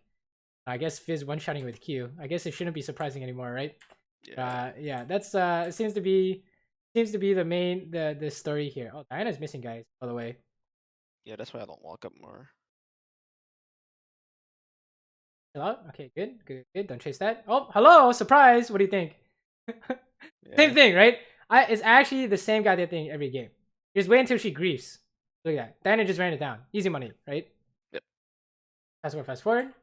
I guess Fizz one-shotting with Q. I guess it shouldn't be surprising anymore, right? Yeah. Yeah, that's it seems to be the main the story here. Oh, Diana's missing, guys, by the way. Yeah, that's why I don't walk up more. Hello? Okay, good. Don't chase that. Oh, hello, surprise. What do you think? Same thing, right? It's actually the same goddamn thing every game. Just wait until she griefs. Look at that. Diana just ran it down. Easy money, right? Yep. Fast forward.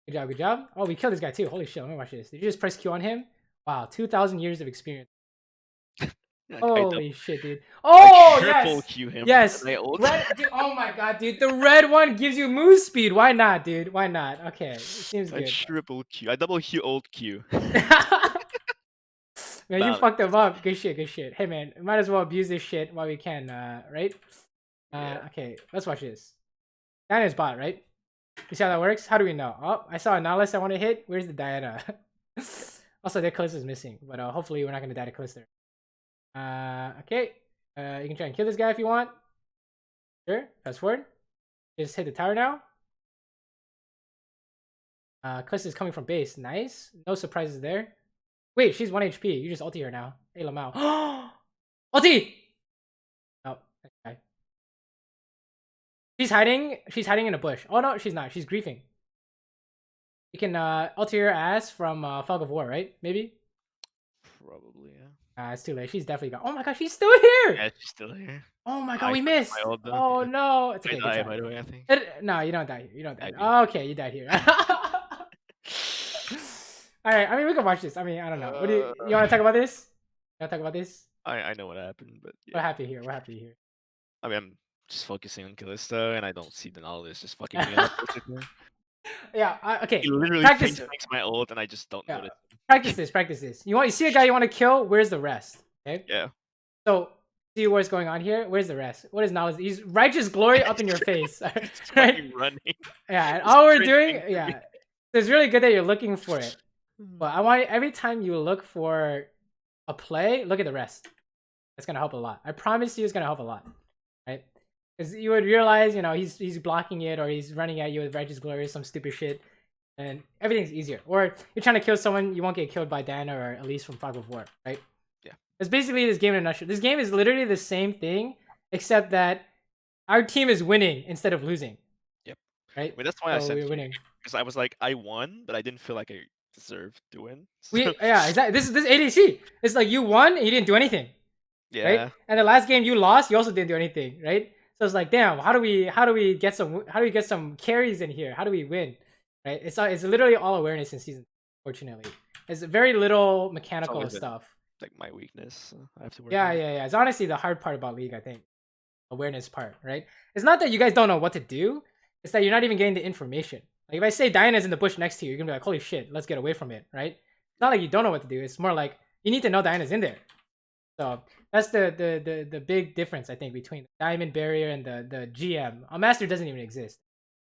Good job. Oh, we killed this guy too. Holy shit, let me watch this. Did you just press Q on him? Wow, 2,000 years of experience. Holy shit, dude. Oh, triple yes. Q him. Yes. Dude, oh my god, dude. The red one gives you move speed. Why not, dude? Why not? Okay, it seems good. I triple Q. I double Q, old Q. Man, you fucked him up. Good shit. Hey, man, might as well abuse this shit while we can, right? Okay, let's watch this. Diana's bot, right? You see how that works? How do we know? Oh, I saw a Nautilus I want to hit. Where's the Diana? Also, their Qwelz is missing, but hopefully we're not gonna die to Qwelz there. Okay. You can try and kill this guy if you want. Sure. Fast forward. Just hit the tower now. Qwelz is coming from base. Nice. No surprises there. Wait, she's 1 HP. You just ulti her now. Hey, Lamau. Ulti! Oh, okay. She's hiding in a bush. Oh no, she's not. She's griefing. You can ulti her ass from Fog of War, right? Maybe? Probably, yeah. It's too late. She's definitely gone. Oh my god, she's still here! Yeah, she's still here. Oh my god, we missed! Oh yeah. no! It's okay. I die, by the way, I think. No, you don't die here. You don't die. I Okay, you died here. Alright, I mean, we can watch this. I mean, I don't know. What do you want to talk about this? You want to talk about this? I know what happened, but yeah. We're happy here. I mean, I'm just focusing on Kalista, and I don't see the Nautilus just fucking me up. Yeah, okay. He literally practice makes my ult, and I just don't notice. Practice this. You see a guy you want to kill, where's the rest? Okay? Yeah. So, see what's going on here? Where's the rest? What is Nautilus? He's righteous glory up in your face. Right? Running. Yeah, and all we're doing, yeah. It's really good that you're looking for it. But I want every time you look for a play, look at the rest. That's gonna help a lot. I promise you it's gonna help a lot. Right? Because you would realize, he's blocking it or he's running at you with righteous glory or some stupid shit. And everything's easier. Or you're trying to kill someone, you won't get killed by Diana or at least from Fog of War, right? Yeah. It's basically this game in a nutshell. This game is literally the same thing, except that our team is winning instead of losing. Yep. Right? I mean, that's why I said we're winning. Because I was like, I won, but I didn't feel like I deserved to win. So... Yeah, exactly. This ADC. It's like you won and you didn't do anything. Yeah. Right? And the last game you lost, you also didn't do anything, right? So it's like, damn, how do we get some carries in here? How do we win? Right? It's literally all awareness in season. Fortunately, it's very little It's mechanical always been stuff. like my weakness. So I have to work Yeah, on it. yeah, yeah. It's honestly the hard part about League, I think. Awareness part, right? It's not that you guys don't know what to do. It's that you're not even getting the information. Like if I say Diana's in the bush next to you, you're gonna be like, holy shit, let's get away from it, right? It's not like you don't know what to do. It's more like you need to know Diana's in there. So that's the big difference, I think, between the diamond barrier and the GM. A master doesn't even exist,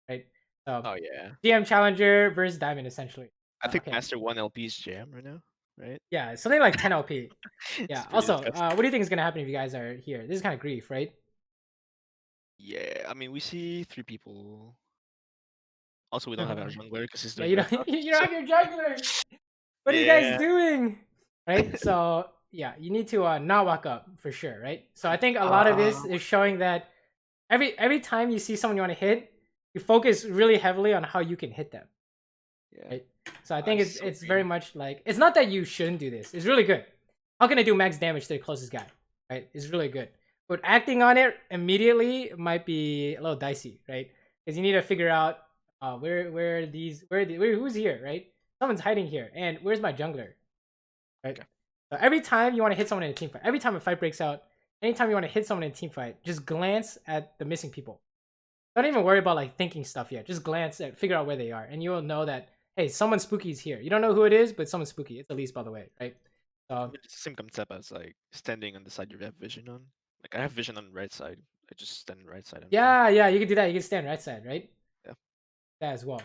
right? So Oh yeah. GM challenger versus diamond essentially. I think Okay. Master 1 LP's jam right now, right? Yeah, something like 10 LP. It's Yeah. pretty Also, disgusting. what do you think is gonna happen if you guys are here? This is kind of grief, right? Yeah, I mean we see 3 people. Also, we don't have our jungler because he's Yeah, doing red buff. you don't So have your juggler. What are you guys yeah. doing? Right? So yeah, you need to not walk up for sure, right? So I think a lot of this is showing that every time you see someone you want to hit, you focus really heavily on how you can hit them. Yeah. Right? So I think This is so it's green. very much like it's not that you shouldn't do this. It's really good. How can I do max damage to the closest guy? Right? It's really good. But acting on it immediately might be a little dicey, right? Because you need to figure out who's here, right? Someone's hiding here, and where's my jungler, right? Okay. So every time you want to hit someone in a team fight, every time a fight breaks out, anytime you want to hit someone in a team fight, just glance at the missing people. Don't even worry about like thinking stuff yet. Just glance at, figure out where they are, and you will know that hey, someone spooky is here. You don't know who it is, but someone spooky. It's Elise, by the way, right? So It's the same concept as like standing on the side you have vision on. Like I have vision on the right side. I just stand on the right side. yeah, yeah, you can do that. You can stand right side, right? Yeah. That as well.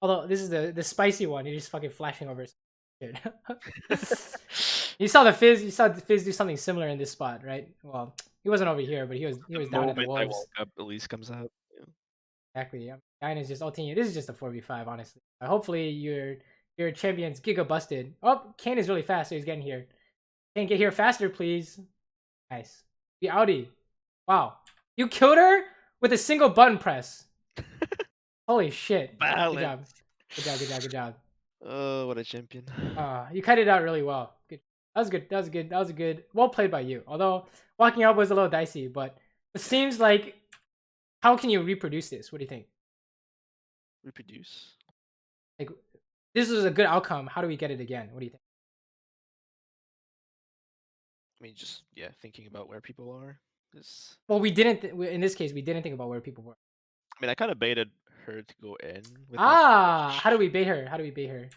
Although this is the spicy one, you're just fucking flashing over. You saw the Fizz. You saw the Fizz do something similar in this spot, right? Well, he wasn't over here, but he was The down at the moment I wolves. woke up, Elise comes out. Yeah. Exactly. Yeah. Dyna's just ulting you. This is just a 4v5, honestly. Hopefully your champion's giga busted. Oh, Kane is really fast, so he's getting here. Kane, get here faster, please. Nice. The Audi. Wow. You killed her with a single button press. Holy shit. Good job. Good job, good job, good job. Oh, what a champion. You cut it out really well. Good. That was good. That was good. That was a good. Well played by you. Although walking up was a little dicey, but it seems like how can you reproduce this? What do you think? Reproduce. Like this was a good outcome. How do we get it again? What do you think? I mean, just yeah, thinking about where people are. This. Well, we didn't. In this case, we didn't think about where people were. I mean, I kind of baited her to go in. With How do we bait her? How do we bait her?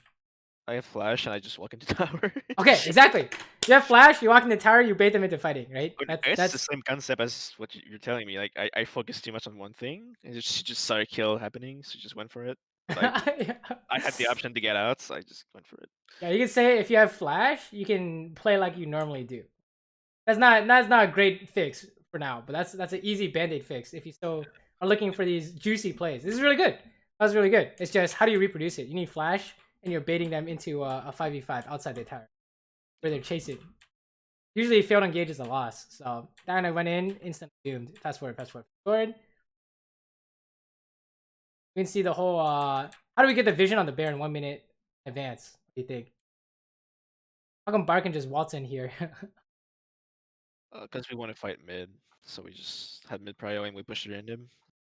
I have flash and I just walk into tower. Okay, exactly. You have flash. You walk in the tower. You bait them into fighting, right? I guess it's the same concept as what you're telling me. Like I focused too much on one thing, and just saw a kill happening, so just went for it. Yeah. I had the option to get out, so I just went for it. Yeah, you can say if you have flash, you can play like you normally do. That's not a great fix for now, but that's an easy band-aid fix if you still are looking for these juicy plays. This is really good. That was really good. It's just how do you reproduce it? You need flash, and you're baiting them into a 5v5 outside the tower where they're chasing. Usually, failed engage is a loss. So Diana went in, instantly doomed. Fast forward, fast forward, fast forward. You can see the whole. How do we get the vision on the bear in 1 minute in advance? What do you think? How come Bark can just waltz in here? Because we want to fight mid, so we just had mid prio and we pushed random.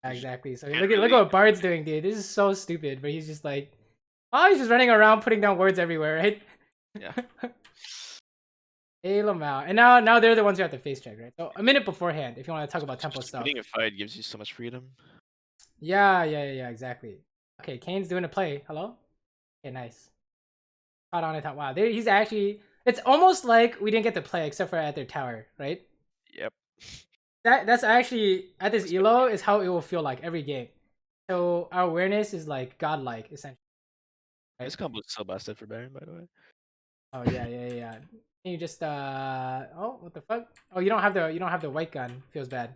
Exactly. So Can't look really- at what Bard's doing, dude. This is so stupid. But he's just like, oh, he's just running around putting down words everywhere, right? Yeah. Hey, Lamau. And now they're the ones who have to face check, right? So a minute beforehand, if you want to talk about tempo Just stuff. winning a fight gives you so much freedom. Yeah, exactly. Okay, Kane's doing a play. Hello? Okay, nice. Caught on it. Wow, he's actually. It's almost like we didn't get to play except for at their tower, right? Yep. That's actually at this elo is how it will feel like every game. So our awareness is like godlike essentially. Right? This combo is so busted for Baron, by the way. Oh yeah. Can you just oh what the fuck? Oh you don't have the white gun. Feels bad.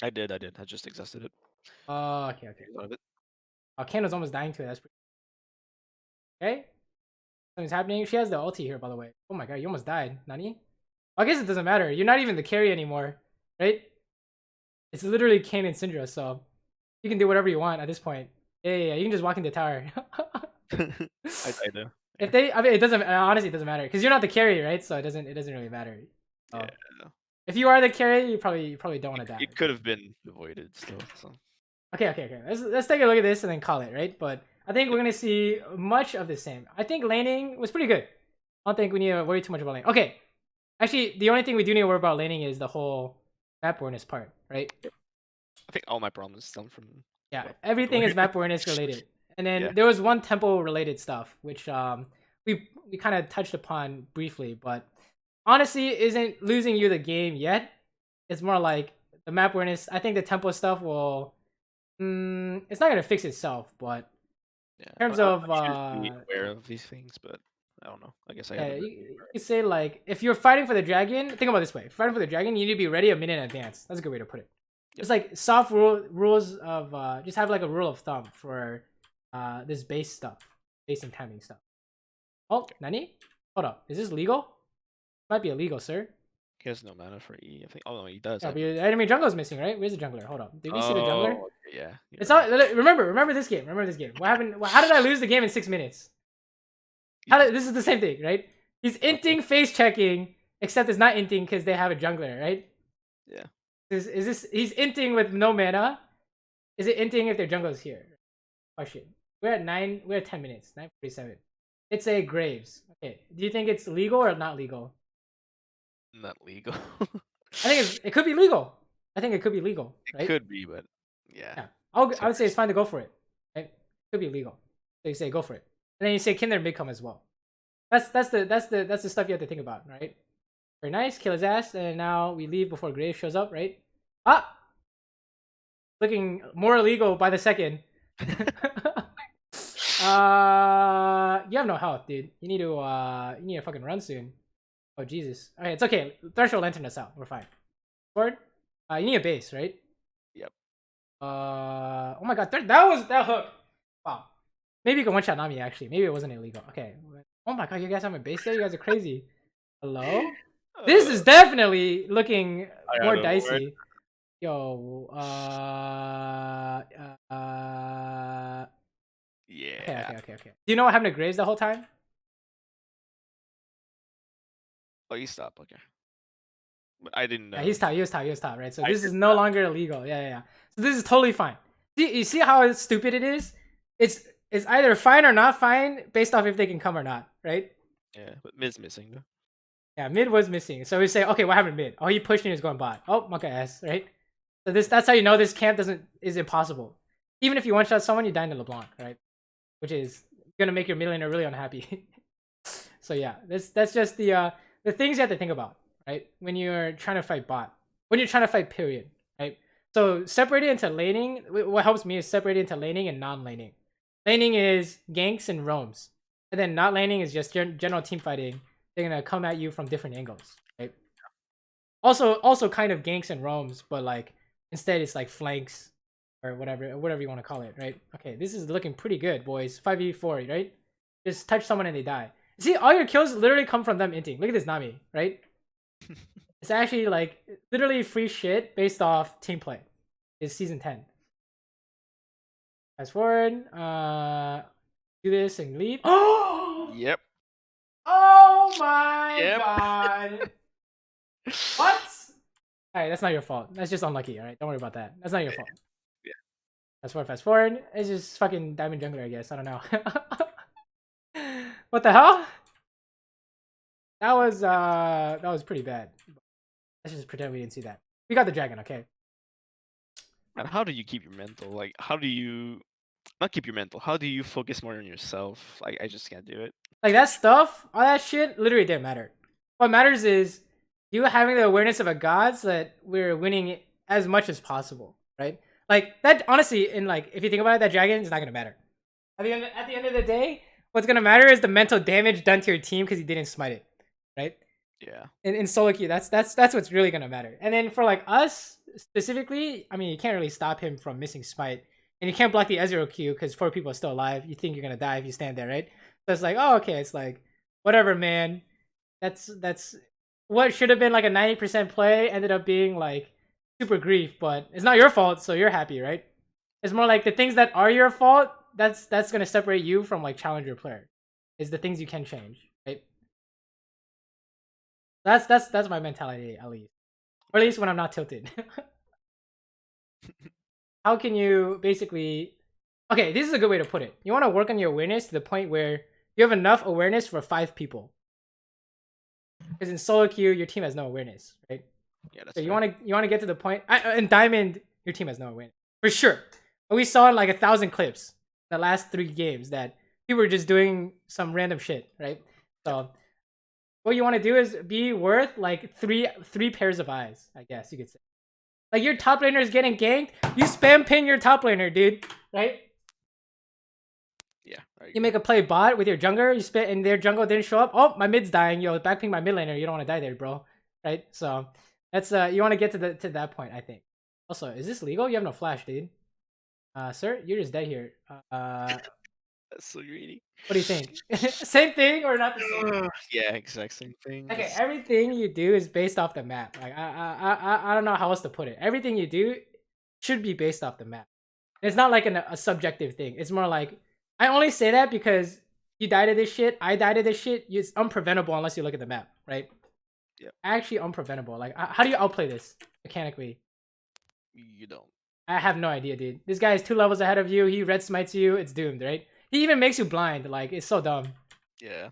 I did. I just exhausted it. Oh okay. A lot of it. Oh Ken was almost dying to it. That's pretty okay. Something's happening. She has the ulti here, by the way. Oh my god, you almost died. Nani? I guess it doesn't matter. You're not even the carry anymore, right? It's literally Kane and Syndra, so you can do whatever you want at this point. Yeah. You can just walk in the tower. I do. If they, I mean, it doesn't. Honestly, it doesn't matter because you're not the carry, right? So it doesn't really matter. Yeah. If you are the carry, you probably don't want to die. It could have been avoided still. So Okay. Let's take a look at this and then call it, right? But I think we're gonna see much of the same. I think laning was pretty good. I don't think we need to worry too much about laning. Okay, actually, the only thing we do need to worry about laning is the whole map awareness part, right? I think all my problems stem from everything is map awareness related. And then there was one tempo related stuff which we kind of touched upon briefly, but honestly isn't losing you the game yet. It's more like the map awareness. I think the tempo stuff will it's not gonna fix itself, but in terms of be aware of these things, but I don't know. I guess I haven't. You say like if you're fighting for the dragon, think about it this way: if you're fighting for the dragon, you need to be ready a minute in advance. That's a good way to put it. It's like soft rules of just have like a rule of thumb for this base stuff, base and timing stuff. Oh, Nani? Hold up, is this legal? Might be illegal, sir. He has no mana for E. I think. Oh no, he does. Yeah, but your enemy jungler is missing, right? Where's the jungler? Hold up. Did we see the jungler? Okay, yeah. It's not. Remember this game. Remember this game. What happened? How did I lose the game in 6 minutes? This is the same thing, right? He's inting, face checking, except it's not inting because they have a jungler, right? Yeah. Is this? He's inting with no mana. Is it inting if their jungler is here? Question. We're at 9. We're at 10 minutes. 9:47. It's a Graves. Okay. Do you think it's legal or not legal? Not legal. I think it could be legal. I think it could be legal. Right? It could be, but yeah. I would say it's fine to go for it. Right? It could be legal. So you say go for it, and then you say Kinder mid come as well. That's the stuff you have to think about, right? Very nice. Kill his ass, and now we leave before Graves shows up, right? Looking more illegal by the second. You have no health, dude. You need to fucking run soon. Oh Jesus. Okay, it's okay. Threshold lantern us out. We're fine. Forward. You need a base, right? Yep. Oh my god, that hook. Wow. Maybe you can one shot Nami actually. Maybe it wasn't illegal. Okay. Oh my god, you guys have a base there? You guys are crazy. Hello? This is definitely looking more dicey. Yo, yeah. Okay. Do you know what happened to Graves the whole time? Oh, you stop. Okay. But I didn't know. Yeah, he was top, right? So this is no longer illegal. Yeah. So this is totally fine. You see how stupid it is? It's either fine or not fine based off if they can come or not, right? Yeah, but mid's missing though. Yeah, mid was missing. So we say, okay, what happened mid? Oh, he pushed and he was going bot. Oh, monkey ass, right? So that's how you know this camp is impossible. Even if you one shot someone, you die into LeBlanc, right? Which is gonna make your mid laner really unhappy. So yeah, that's just the things you have to think about, right? When you're trying to fight bot, when you're trying to fight period, right? So separated into laning. What helps me is separated into laning and non-laning. Laning is ganks and roams, and then not laning is just general team fighting. They're gonna come at you from different angles, right? Also kind of ganks and roams, but like instead it's like flanks or whatever you want to call it, right? Okay, this is looking pretty good, boys. 5v4, right? Just touch someone and they die. See, all your kills literally come from them inting. Look at this Nami, right? It's actually like literally free shit based off team play. It's season 10. Fast forward, do this and leave. Oh! Yep. Oh my god! What? Alright, that's not your fault. That's just unlucky, alright? Don't worry about that. That's not your fault. Yeah. Fast forward. It's just fucking diamond jungler, I guess. I don't know. What the hell? That was pretty bad. Let's just pretend we didn't see that. We got the dragon, okay? And how do you keep your mental? Like, how do you not keep your mental? How do you focus more on yourself? Like, I just can't do it. Like that stuff, all that shit, literally didn't matter. What matters is you having the awareness of a god so that we're winning as much as possible, right? Like that, honestly, in like if you think about it, that dragon is not gonna matter. At the end of the day, what's gonna matter is the mental damage done to your team because he didn't smite it, right? Yeah. In solo queue, that's what's really gonna matter. And then for like us specifically, I mean, you can't really stop him from missing smite, and you can't block the Ezreal Q because 4 people are still alive. You think you're gonna die if you stand there, right? So it's like, oh, okay, it's like whatever, man. That's what should have been like a 90% play ended up being like super grief, but it's not your fault, so you're happy, right? It's more like the things that are your fault. That's gonna separate you from like challenger player. Is the things you can change, right? That's my mentality at least. Or at least when I'm not tilted. How can you basically... Okay, this is a good way to put it. You want to work on your awareness to the point where you have enough awareness for 5 people. Because in solo queue, your team has no awareness, right? Yeah, that's so you fair. want to get to the point. In Diamond, your team has no awareness for sure. But we saw in like 1,000 clips the last 3 games that people were just doing some random shit, right? So what you want to do is be worth like three pairs of eyes, I guess you could say. Like your top laner is getting ganked, you spam ping your top laner, dude, right? Yeah. You make a play bot with your jungler, you spit, and their jungle didn't show up. Oh, my mid's dying. Yo, backping my mid laner. You don't want to die there, bro. Right? So that's you want to get to that point, I think. Also, is this legal? You have no flash, dude. Sir, you're just dead here. That's so greedy. What do you think? Same thing or not the same? Yeah, exact same thing. Okay, Just... everything you do is based off the map. Like I don't know how else to put it. Everything you do should be based off the map. It's not like a subjective thing. It's more like I only say that because you died to this shit. I died to this shit. It's unpreventable unless you look at the map, right? Yeah. Actually, unpreventable. Like, how do you outplay this mechanically? You don't. I have no idea, dude. This guy is 2 levels ahead of you. He red smites you. It's doomed, right? He even makes you blind. Like, it's so dumb. Yeah.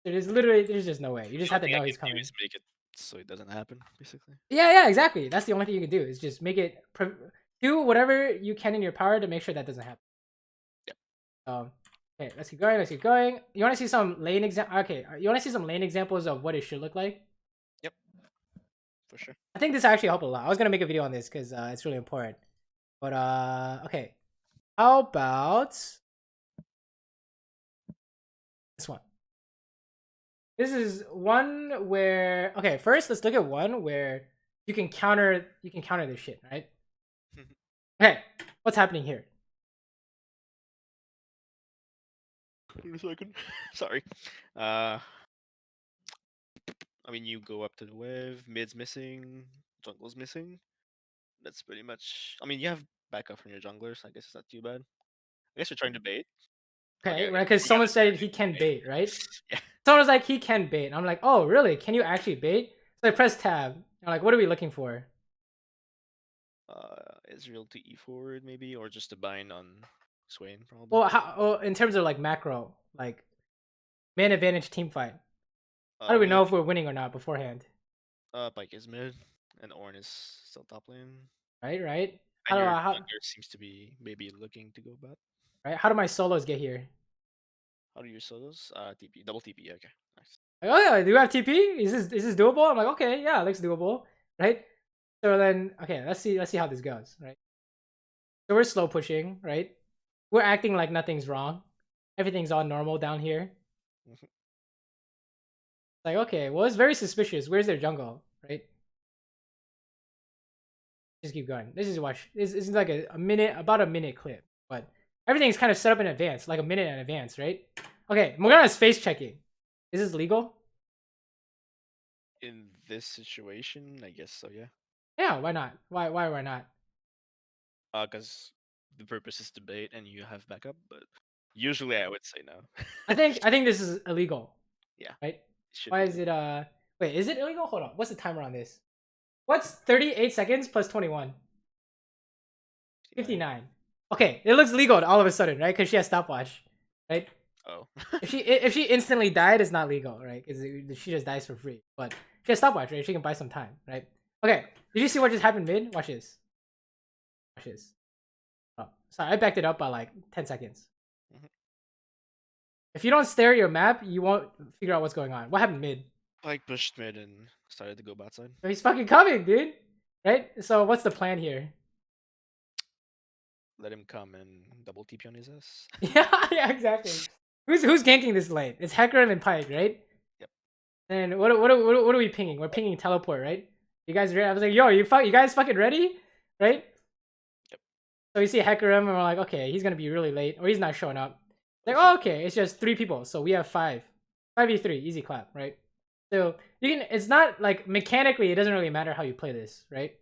There's just no way. You just have to know he's coming. Just make it so it doesn't happen, basically. Yeah, exactly. That's the only thing you can do is just make it do whatever you can in your power to make sure that doesn't happen. Yeah. Okay, let's keep going. You want to see some lane you want to see some lane examples of what it should look like? Yep. For sure. I think this actually helped a lot. I was gonna make a video on this because it's really important. But okay. How about this one? This is one where first let's look at one where you can counter this shit, right? Okay, what's happening here? Wait a second. Sorry. I mean, you go up to the wave, mid's missing, jungle's missing. That's pretty much... I mean, you have backup from your junglers. I guess it's not too bad. I guess you're trying to bait. Okay, right? Because someone said he can bait, right? Yeah. Someone was like, he can bait. I'm like, oh, really? Can you actually bait? So I press tab. I'm like, what are we looking for? Israel to E forward, maybe, or just to bind on Swain, probably. Well, in terms of like macro, like man advantage team fight. How do we know if we're winning or not beforehand? Pike is mid, and Ornn is still top lane. Right. And your jungler seems to be maybe looking to go back. Right. How do my solos get here? How do your solos? TP, double TP. Okay, nice. Like, oh yeah, do you have TP? Is this doable? I'm like, okay, yeah, it looks doable, right? So then, okay, let's see how this goes, right? So we're slow pushing, right? We're acting like nothing's wrong. Everything's all normal down here. Like, okay, well, it's very suspicious. Where's their jungle, right? Just keep going. This is like about a minute clip, but everything's kind of set up in advance, like a minute in advance, right? Okay, Morgana's face checking. Is this legal? In this situation, I guess so, yeah. Yeah, why not? Why not? Because the purpose is to bait and you have backup, but usually I would say no. I think this is illegal. Yeah. Right? Why is it wait, is it illegal? Hold on. What's the timer on this? What's 38 seconds plus 21? 59. Okay, it looks legal all of a sudden, right? Because she has stopwatch, right? Oh. if she instantly died, it's not legal, right? Because she just dies for free. But she has stopwatch, right? She can buy some time, right? Okay, did you see what just happened mid? Watch this. Oh, sorry, I backed it up by like 10 seconds. If you don't stare at your map, you won't figure out what's going on. What happened mid? Pike pushed mid and started to go bot side. He's fucking coming, dude. Right? So what's the plan here? Let him come and double TP on his ass. yeah, exactly. Who's ganking this lane? It's Hecarim and Pike, right? Yep. And what are we pinging? We're pinging teleport, right? You guys ready? I was like, yo, you guys fucking ready? Right? Yep. So we see Hecarim and we're like, okay, he's gonna be really late, or he's not showing up. Like, oh, okay, it's just 3 people, so we have 5. 5v3, easy clap, right? So you can. It's not like mechanically, it doesn't really matter how you play this, right?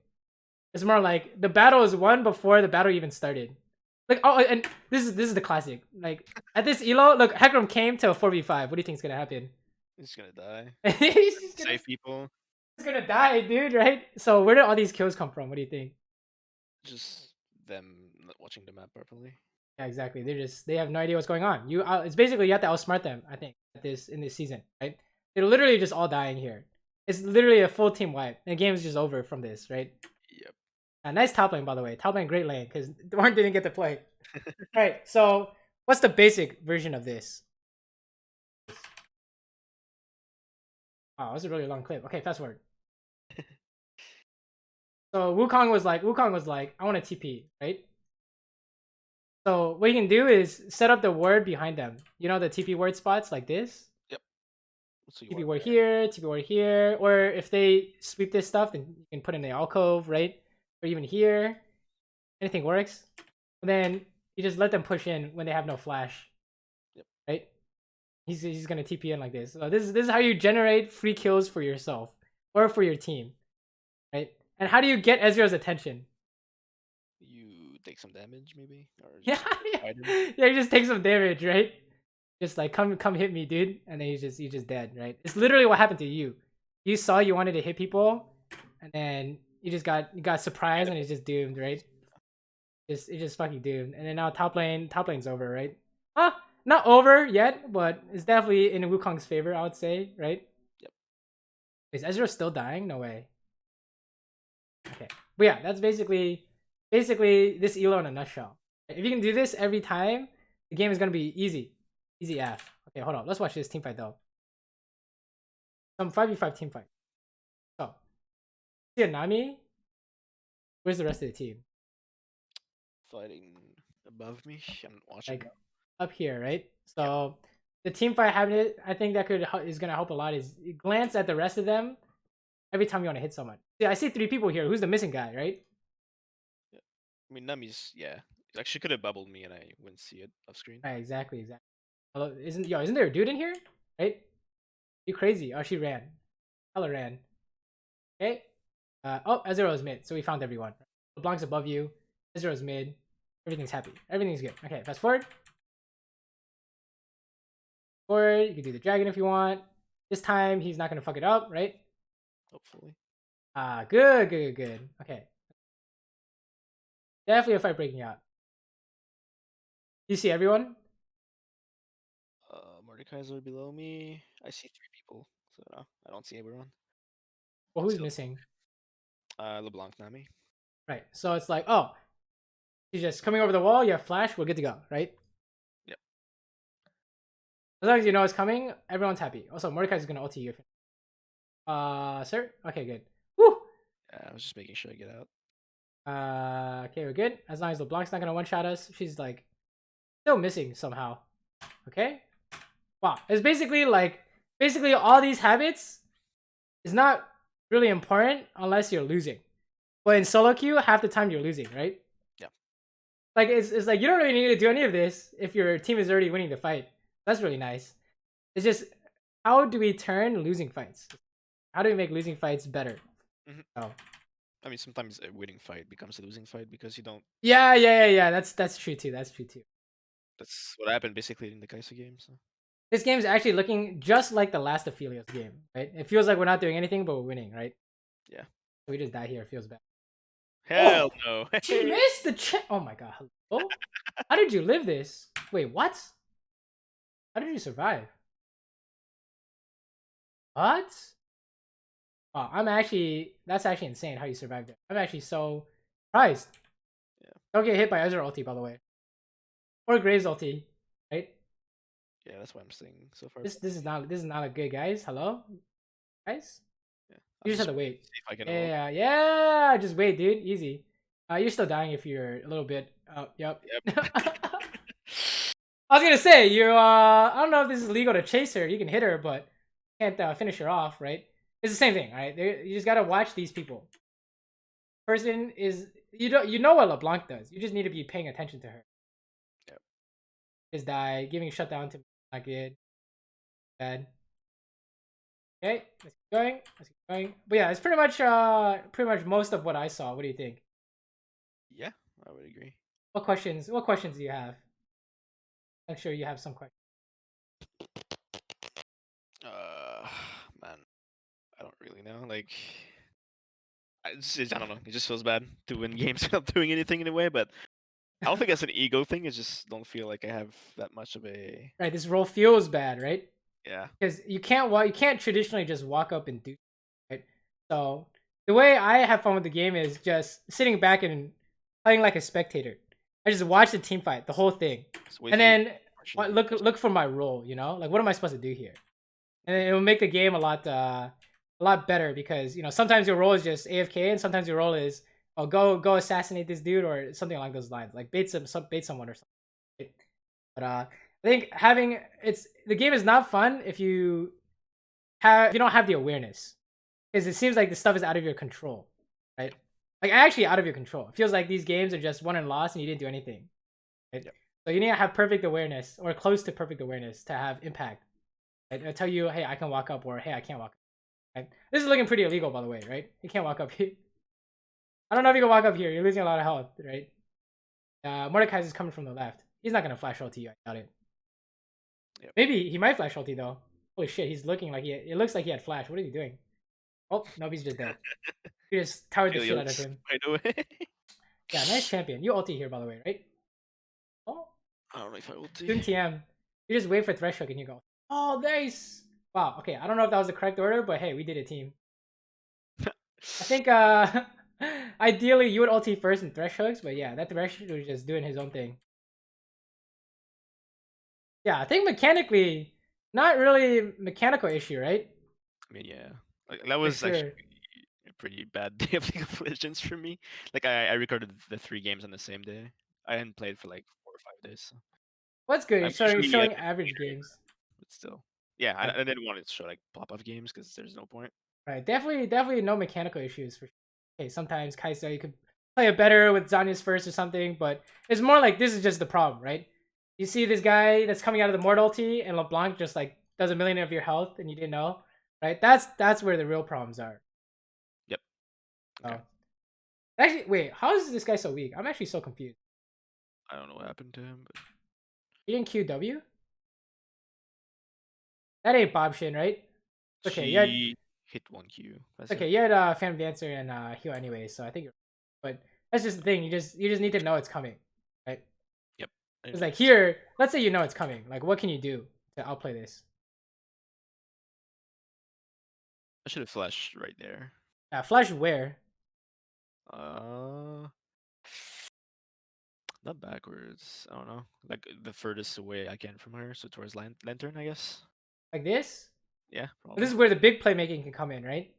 It's more like the battle is won before the battle even started. Like, oh, and this is the classic. Like at this elo, look, Hecarim came to a 4v5. What do you think's gonna happen? He's gonna die. He's just Save people. It's gonna die, dude, right? So where did all these kills come from? What do you think? Just them not watching the map properly. Yeah, exactly. They have no idea what's going on. It's basically you have to outsmart them. I think in this season, right? They're literally just all dying here. It's literally a full team wipe. The game is just over from this, right? Yep. Nice top lane, by the way. Top lane, great lane, because Warren didn't get to play. Right. So what's the basic version of this? Oh, that's a really long clip. Okay, fast forward. So Wukong was like, I want a TP, right? So what you can do is set up the word behind them. You know the TP word spots like this? Yep. So TP word here, TP word here. Or if they sweep this stuff, then you can put in the alcove, right? Or even here. Anything works. And then you just let them push in when they have no flash. Yep. Right? He's gonna TP in like this. So this is how you generate free kills for yourself or for your team. Right? And how do you get Ezreal's attention? You take some damage, maybe, or Yeah, hide him. yeah, you just take some damage, right? Just like come hit me, dude, and then you just dead, right? It's literally what happened to you. You saw you wanted to hit people, and then you got surprised and it's just doomed, right? It's just fucking doomed. And then now top lane's over, right? Not over yet, but it's definitely in Wukong's favor, I would say, right? Yep. Is Ezreal still dying? No way. Okay, but yeah, that's basically this elo in a nutshell. If you can do this every time, the game is gonna be easy F. Okay, hold on. Let's watch this team fight though. Some 5v5 team fight. So, see a Nami. Where's the rest of the team? Fighting above me. I'm watching. Like up here, right? So the team fight having it, I think that is gonna help a lot. Is you glance at the rest of them every time you want to hit someone. See, I see 3 people here. Who's the missing guy, right? Yeah. I mean, Nami's Like she could have bubbled me and I wouldn't see it off screen. Right, exactly. Hello, isn't there a dude in here? Right? You crazy? Oh, she ran. Hella ran. Okay. Oh, Ezreal is mid, so we found everyone. LeBlanc's above you. Ezreal's mid. Everything's happy. Everything's good. Okay, fast forward. Forward. You can do the dragon if you want. This time he's not gonna fuck it up, right? Hopefully. Good. Okay. Definitely a fight breaking out. You see everyone? Mordekai's are below me. I see 3 people, so no, I don't see everyone. Well, who's missing? LeBlanc, Nami. Right. So it's like, oh, he's just coming over the wall. You have flash. We're good to go, right? Yep. As long as you know it's coming, everyone's happy. Also, Mordekai's gonna ulti you. Sir. Okay, good. Woo. Yeah, I was just making sure I get out. Okay, we're good. As long as LeBlanc's not gonna one-shot us. She's like still missing somehow. Okay. Wow. It's basically all these habits is not really important unless you're losing. But in solo queue, half the time you're losing, right? Yeah. Like it's like you don't really need to do any of this if your team is already winning the fight. That's really nice. It's just how do we turn losing fights? How do we make losing fights better? Oh. I mean, sometimes a winning fight becomes a losing fight because you don't. Yeah. That's true too. That's what happened basically in the Kai'Sa game. So. This game is actually looking just like the last Aphelios game, right? It feels like we're not doing anything, but we're winning, right? Yeah. We just die here. It feels bad. Hell no. She missed the Oh my god. Hello? How did you live this? Wait, what? How did you survive? What? Oh, that's actually insane how you survived it. I'm actually so surprised. Yeah. Don't get hit by Ezreal ulti, by the way. Or Graves ulti, right? Yeah, that's what I'm saying so far. This is not a good, guys. Hello? Guys? Yeah. You just have to wait. See if I can Yeah. Just wait, dude. Easy. You're still dying if you're a little bit. Yep. I was gonna say I don't know if this is legal to chase her. You can hit her, but can't finish her off, right? It's the same thing, right? You just gotta watch these people. Person is you know what LeBlanc does. You just need to be paying attention to her. Yep. Just die, giving shutdown to not good. Bad. Okay, let's keep going. But yeah, it's pretty much most of what I saw. What do you think? Yeah, I would agree. What questions do you have? I'm sure you have some questions. Man, I don't really know. Like, I don't know. It just feels bad to win games without doing anything in a way. But I don't think that's an ego thing. I just don't feel like I have that much of a Right, this role feels bad, right? yeah. Because you can't traditionally just walk up and do, right? So the way I have fun with the game is just sitting back and playing like a spectator. I just watch the team fight, the whole thing, Just wait and for you. then look for my role. You know, like what am I supposed to do here? And it will make the game a lot better because sometimes your role is just AFK and sometimes your role is go assassinate this dude or something along those lines, like bait someone or something. Right? But I think the game is not fun if you don't have the awareness, because it seems like the stuff is out of your control, right? Like actually out of your control. It feels like these games are just won and lost and you didn't do anything. Right? Yep. So you need to have perfect awareness or close to perfect awareness to have impact. Right? It'll tell you, hey, I can walk up, or hey, I can't walk up. Right? This is looking pretty illegal, by the way, right? You can't walk up here. I don't know if you can walk up here. You're losing a lot of health, right? Mordekaiser's coming from the left. He's not gonna flash ulti you. I doubt it. Yep. Maybe he might flash ulti though. Holy shit, he's looking like it looks like he had flash. What is he doing? Oh, no, he's just dead. He just towered the shit out of him. Right away. Yeah, nice champion. You ulti here, by the way, right? Oh, I don't know if I will Dun TM. You just wait for thresh hook and you go. Oh, nice. Wow. Okay, I don't know if that was the correct order, but hey, we did a team. I think ideally you would ulti first and thresh hooks, but yeah, that thresh hook was just doing his own thing. Yeah, I think mechanically, not really mechanical issue, right? I mean, yeah, like, that was sure. actually a pretty bad day of League of Legends for me. Like I recorded the 3 games on the same day. I hadn't played for like 4 or 5 days. So. What's good? I'm You're usually showing average games. but still, yeah, Right. I didn't want it to show like pop-off games because there's no point. Right, definitely no mechanical issues for sure. Okay, sometimes Kai'Sa you could play it better with Zanya's first or something, but it's more like this is just the problem, right? You see this guy that's coming out of the Mort ulti and LeBlanc just like does a million of your health and you didn't know, right? That's where the real problems are. Yep. Okay. Actually, wait, how is this guy so weak? I'm actually so confused. I don't know what happened to him, but He didn't QW? That ain't Bob Shin, right? Okay, she hit 1Q. That's okay, you had Phantom Dancer and heal anyway, so I think you're but that's just the thing, you just need to know it's coming, right? Yep. It's like here, let's say you know it's coming. Like what can you do to outplay this? I should have flashed right there. Flash where? Not backwards. I don't know. Like the furthest away I can from her, so towards lantern, I guess. Like this? Yeah, Well, this is where the big playmaking can come in, right?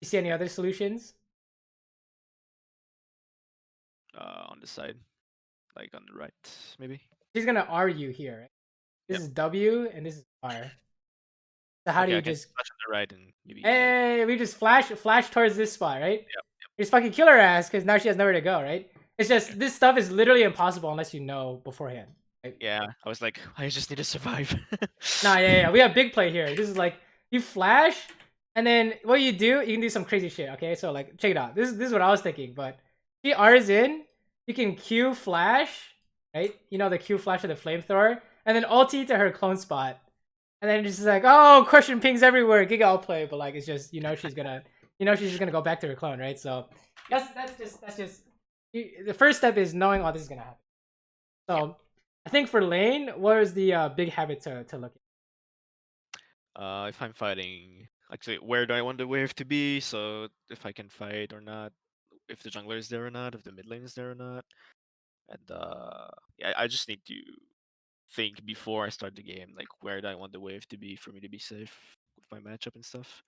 You see any other solutions? On the side, like on the right, maybe. She's gonna R you here, right? This is W and this is R. So how do you I can just flash on the right and maybe. Hey, we just flash towards this spot, right? Yep. Just fucking kill her ass because now she has nowhere to go, right? It's just this stuff is literally impossible unless you know beforehand. Right? Yeah, I was like, I just need to survive. Nah, yeah. We have big play here. This is like you flash, and then what you do, you can do some crazy shit. Okay, so like check it out. This is what I was thinking. But she R's in, you can Q flash, right? You know the Q flash of the flamethrower, and then ulti to her clone spot, and then just like oh, crushing pings everywhere, Giga outplay. But like it's just she's just gonna go back to her clone, right? So that's just the first step is knowing all this is gonna happen. So I think for lane, what is the big habit to look at? If I'm fighting, actually, where do I want the wave to be? So if I can fight or not, if the jungler is there or not, if the mid lane is there or not, and yeah, I just need to think before I start the game, like where do I want the wave to be for me to be safe with my matchup and stuff.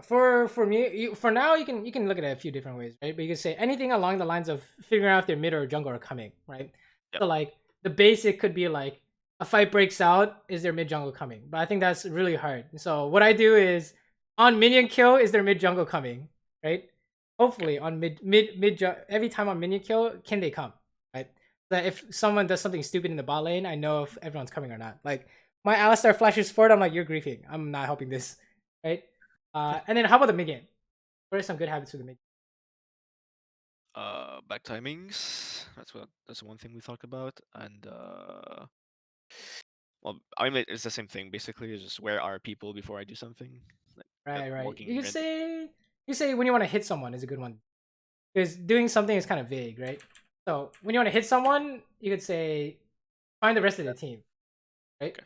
For me, for now, you can look at it a few different ways, right? But you can say anything along the lines of figuring out if their mid or jungle are coming, right? Yep. So like the basic could be like a fight breaks out, is their mid jungle coming? But I think that's really hard. So what I do is on minion kill, is their mid jungle coming, right? Hopefully on mid every time on minion kill, can they come, right? That if someone does something stupid in the bot lane, I know if everyone's coming or not. Like my Alistar flashes forward, I'm like you're griefing. I'm not helping this, right? And then how about the mid game? What are some good habits for the mid? Back timings. That's one thing we talked about, and well, I mean it's the same thing basically. It's just where are people before I do something. Like, Right. walking You could random. say You say when you want to hit someone is a good one. Because doing something is kind of vague, right? So when you want to hit someone, you could say find the rest of the team, right? Okay.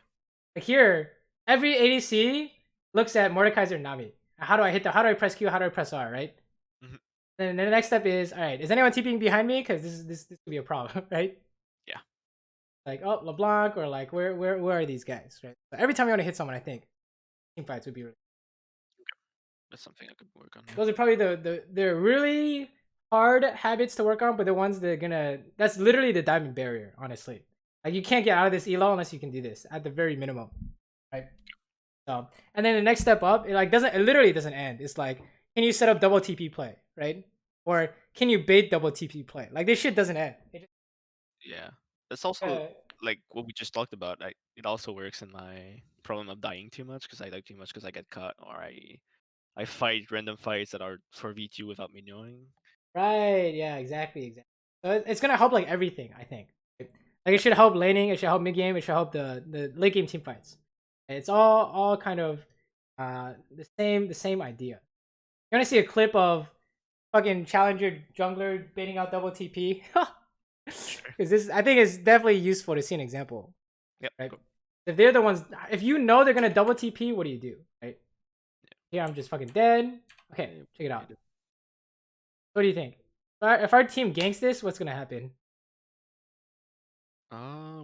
Like here, every ADC looks at Mordekaiser and Nami. How do I hit the? How do I press Q? How do I press R? Right? Mm-hmm. Then the next step is, all right, is anyone TPing behind me? Because this could be a problem, right? Yeah. Like, oh, LeBlanc, or like, where are these guys, right? So every time you want to hit someone, I think team fights would be really. That's something I could work on. Those are probably the really hard habits to work on, but the ones that are gonna. That's literally the diamond barrier, honestly. Like you can't get out of this elo unless you can do this at the very minimum, right? So, and then the next step up, it like doesn't. It literally doesn't end. It's like, can you set up double TP play, right? Or can you bait double TP play? Like this shit doesn't end. Yeah, that's also like what we just talked about. It also works in my problem of dying too much because I die too much because I get cut or I fight random fights that are for V2 without me knowing. Right. Yeah. Exactly. So it's gonna help like everything. I think. Like it should help laning. It should help mid game. It should help the late game team fights. It's all kind of the same idea. You want to see a clip of fucking challenger jungler baiting out double TP? Because this I think is definitely useful to see an example. Yep. Right. Cool. If they're the ones, if you know they're gonna double TP, what do you do? Right. Here I'm just fucking dead. Okay, check it out. What do you think? If our team ganks this, what's gonna happen?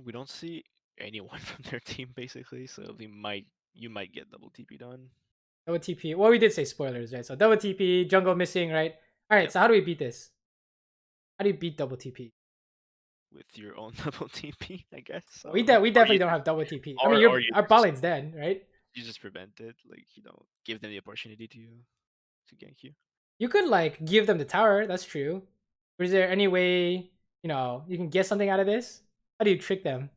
We don't see anyone from their team basically, so you might get double TP done. Double TP. Well, we did say spoilers, right? So double TP, jungle missing, right? All right. Yep. So how do we beat this? How do you beat double TP? With your own double TP, I guess. We definitely don't have double TP. I mean, our bot lane's dead, right? You just prevent it, like you don't give them the opportunity to gank you. You could like give them the tower. That's true. Or is there any way you can get something out of this? How do you trick them?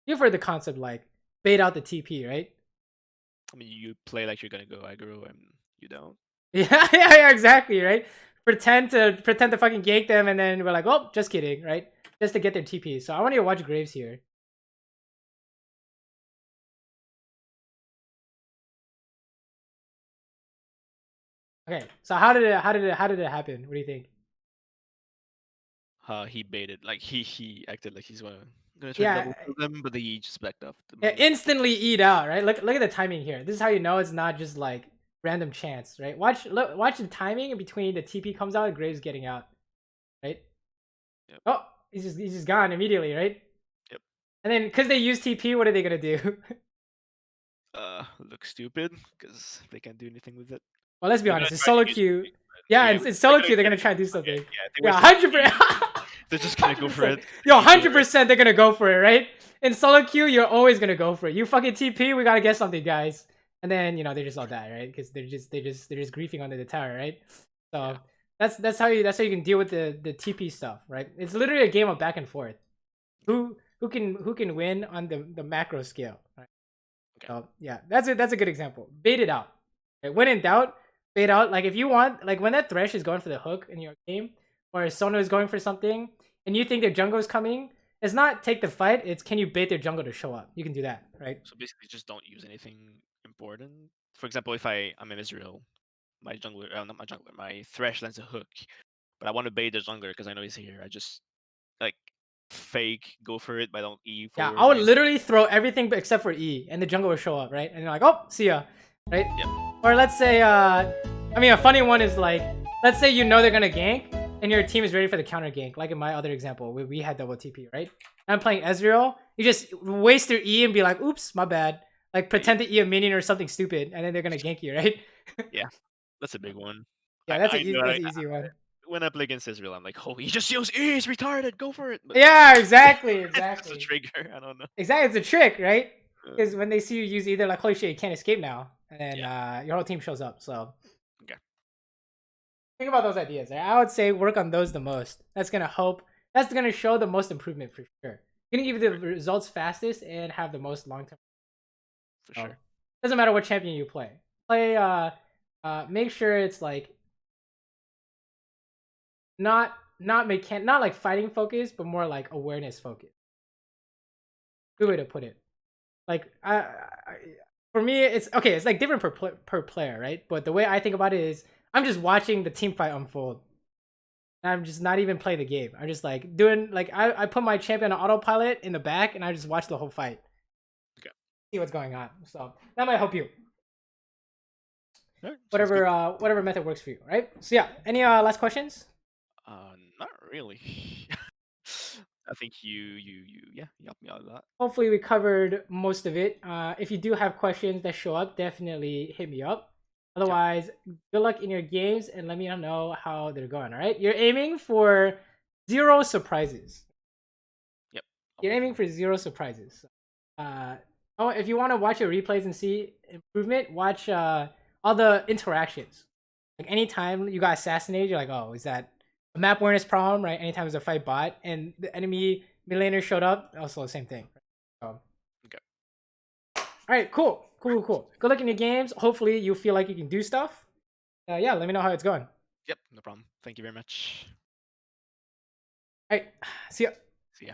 You've heard the concept like bait out the TP, right? I mean, you play like you're gonna go aggro and you don't. Yeah, exactly, right? Pretend to fucking gank them, and then we're like, oh, just kidding, right? Just to get their TP. So I want you to watch Graves here. Okay, so how did it happen? What do you think? He baited, like he acted like he's gonna try to double kill them, but he just backed off. Yeah, instantly eat out, right? Look at the timing here. This is how you know it's not just like random chance, right? Watch the timing in between the TP comes out and Graves getting out, right? Yep. Oh, he's just gone immediately, right? Yep. And then because they use TP, what are they gonna do? Look stupid because they can't do anything with it. Well, let's be honest. It's solo queue. Yeah, it's solo queue. They're gonna try to do something. Yeah, 100%. They're just gonna go for it. Yo, 100% they're gonna go for it, right? In solo queue, you're always gonna go for it. You fucking TP, we gotta get something, guys. And then they just all die, right? Because they're just griefing under the tower, right? So that's how you can deal with the TP stuff, right? It's literally a game of back and forth. Who can win on the macro scale, right? Okay. So yeah, that's a good example. Bait it out. Okay? When in doubt, bait out. Like if you want, like when that Thresh is going for the hook in your game, or Sono is going for something, and you think their jungle is coming, it's not take the fight. It's can you bait their jungle to show up? You can do that, right? So basically, just don't use anything important. For example, if I'm in Israel, my jungler, not my jungler, my Thresh lands a hook, but I want to bait the jungler because I know he's here. I just like fake go for it, but I don't E forward. Yeah, I would literally throw everything except for E, and the jungle will show up, right? And you're like, oh, see ya, right? Yep. Or let's say, I mean, a funny one is like, let's say you know they're gonna gank, and your team is ready for the counter gank. Like in my other example, where we had double TP, right? I'm playing Ezreal. You just waste your E and be like, oops, my bad. Like pretend to E a minion or something stupid, and then they're gonna gank you, right? Yeah, that's a big one. Yeah, that's an easy one. When I play against Israel, I'm like, oh, he just use E, he's retarded, go for it. But yeah, exactly. It's a trigger, I don't know. Exactly, it's a trick, right? Because when they see you use either like, holy shit, you can't escape now, and then your whole team shows up, so. Okay. Think about those ideas. Right? I would say work on those the most. That's gonna help. That's gonna show the most improvement for sure. Gonna give you the results fastest and have the most long term. For sure. Doesn't matter what champion you play. Make sure it's like not like fighting focus, but more like awareness focus. Good way to put it. Like for me, it's okay. It's like different per player, right? But the way I think about it is, I'm just watching the team fight unfold. I'm just not even playing the game. I'm just like doing like I put my champion on autopilot in the back, and I just watch the whole fight. Okay. See what's going on. So that might help you. Alright, sounds Whatever good. whatever method works for you, right? So yeah. Any last questions? Not really. I think you helped me out a lot. Hopefully we covered most of it. If you do have questions that show up, definitely hit me up. Yep. Otherwise, good luck in your games and let me know how they're going. All right, you're aiming for 0 surprises. Yep. You're aiming for 0 surprises. Oh, if you want to watch your replays and see improvement, watch all the interactions. Like anytime you got assassinated, you're like, oh, is that a map awareness problem, right? Anytime there's a fight bot and the enemy mid laner showed up, also the same thing. So, Okay. all right, cool. Good luck in your games. Hopefully you feel like you can do stuff. Yeah, let me know how it's going. Yep. No problem. Thank you very much. All right, see ya. See ya.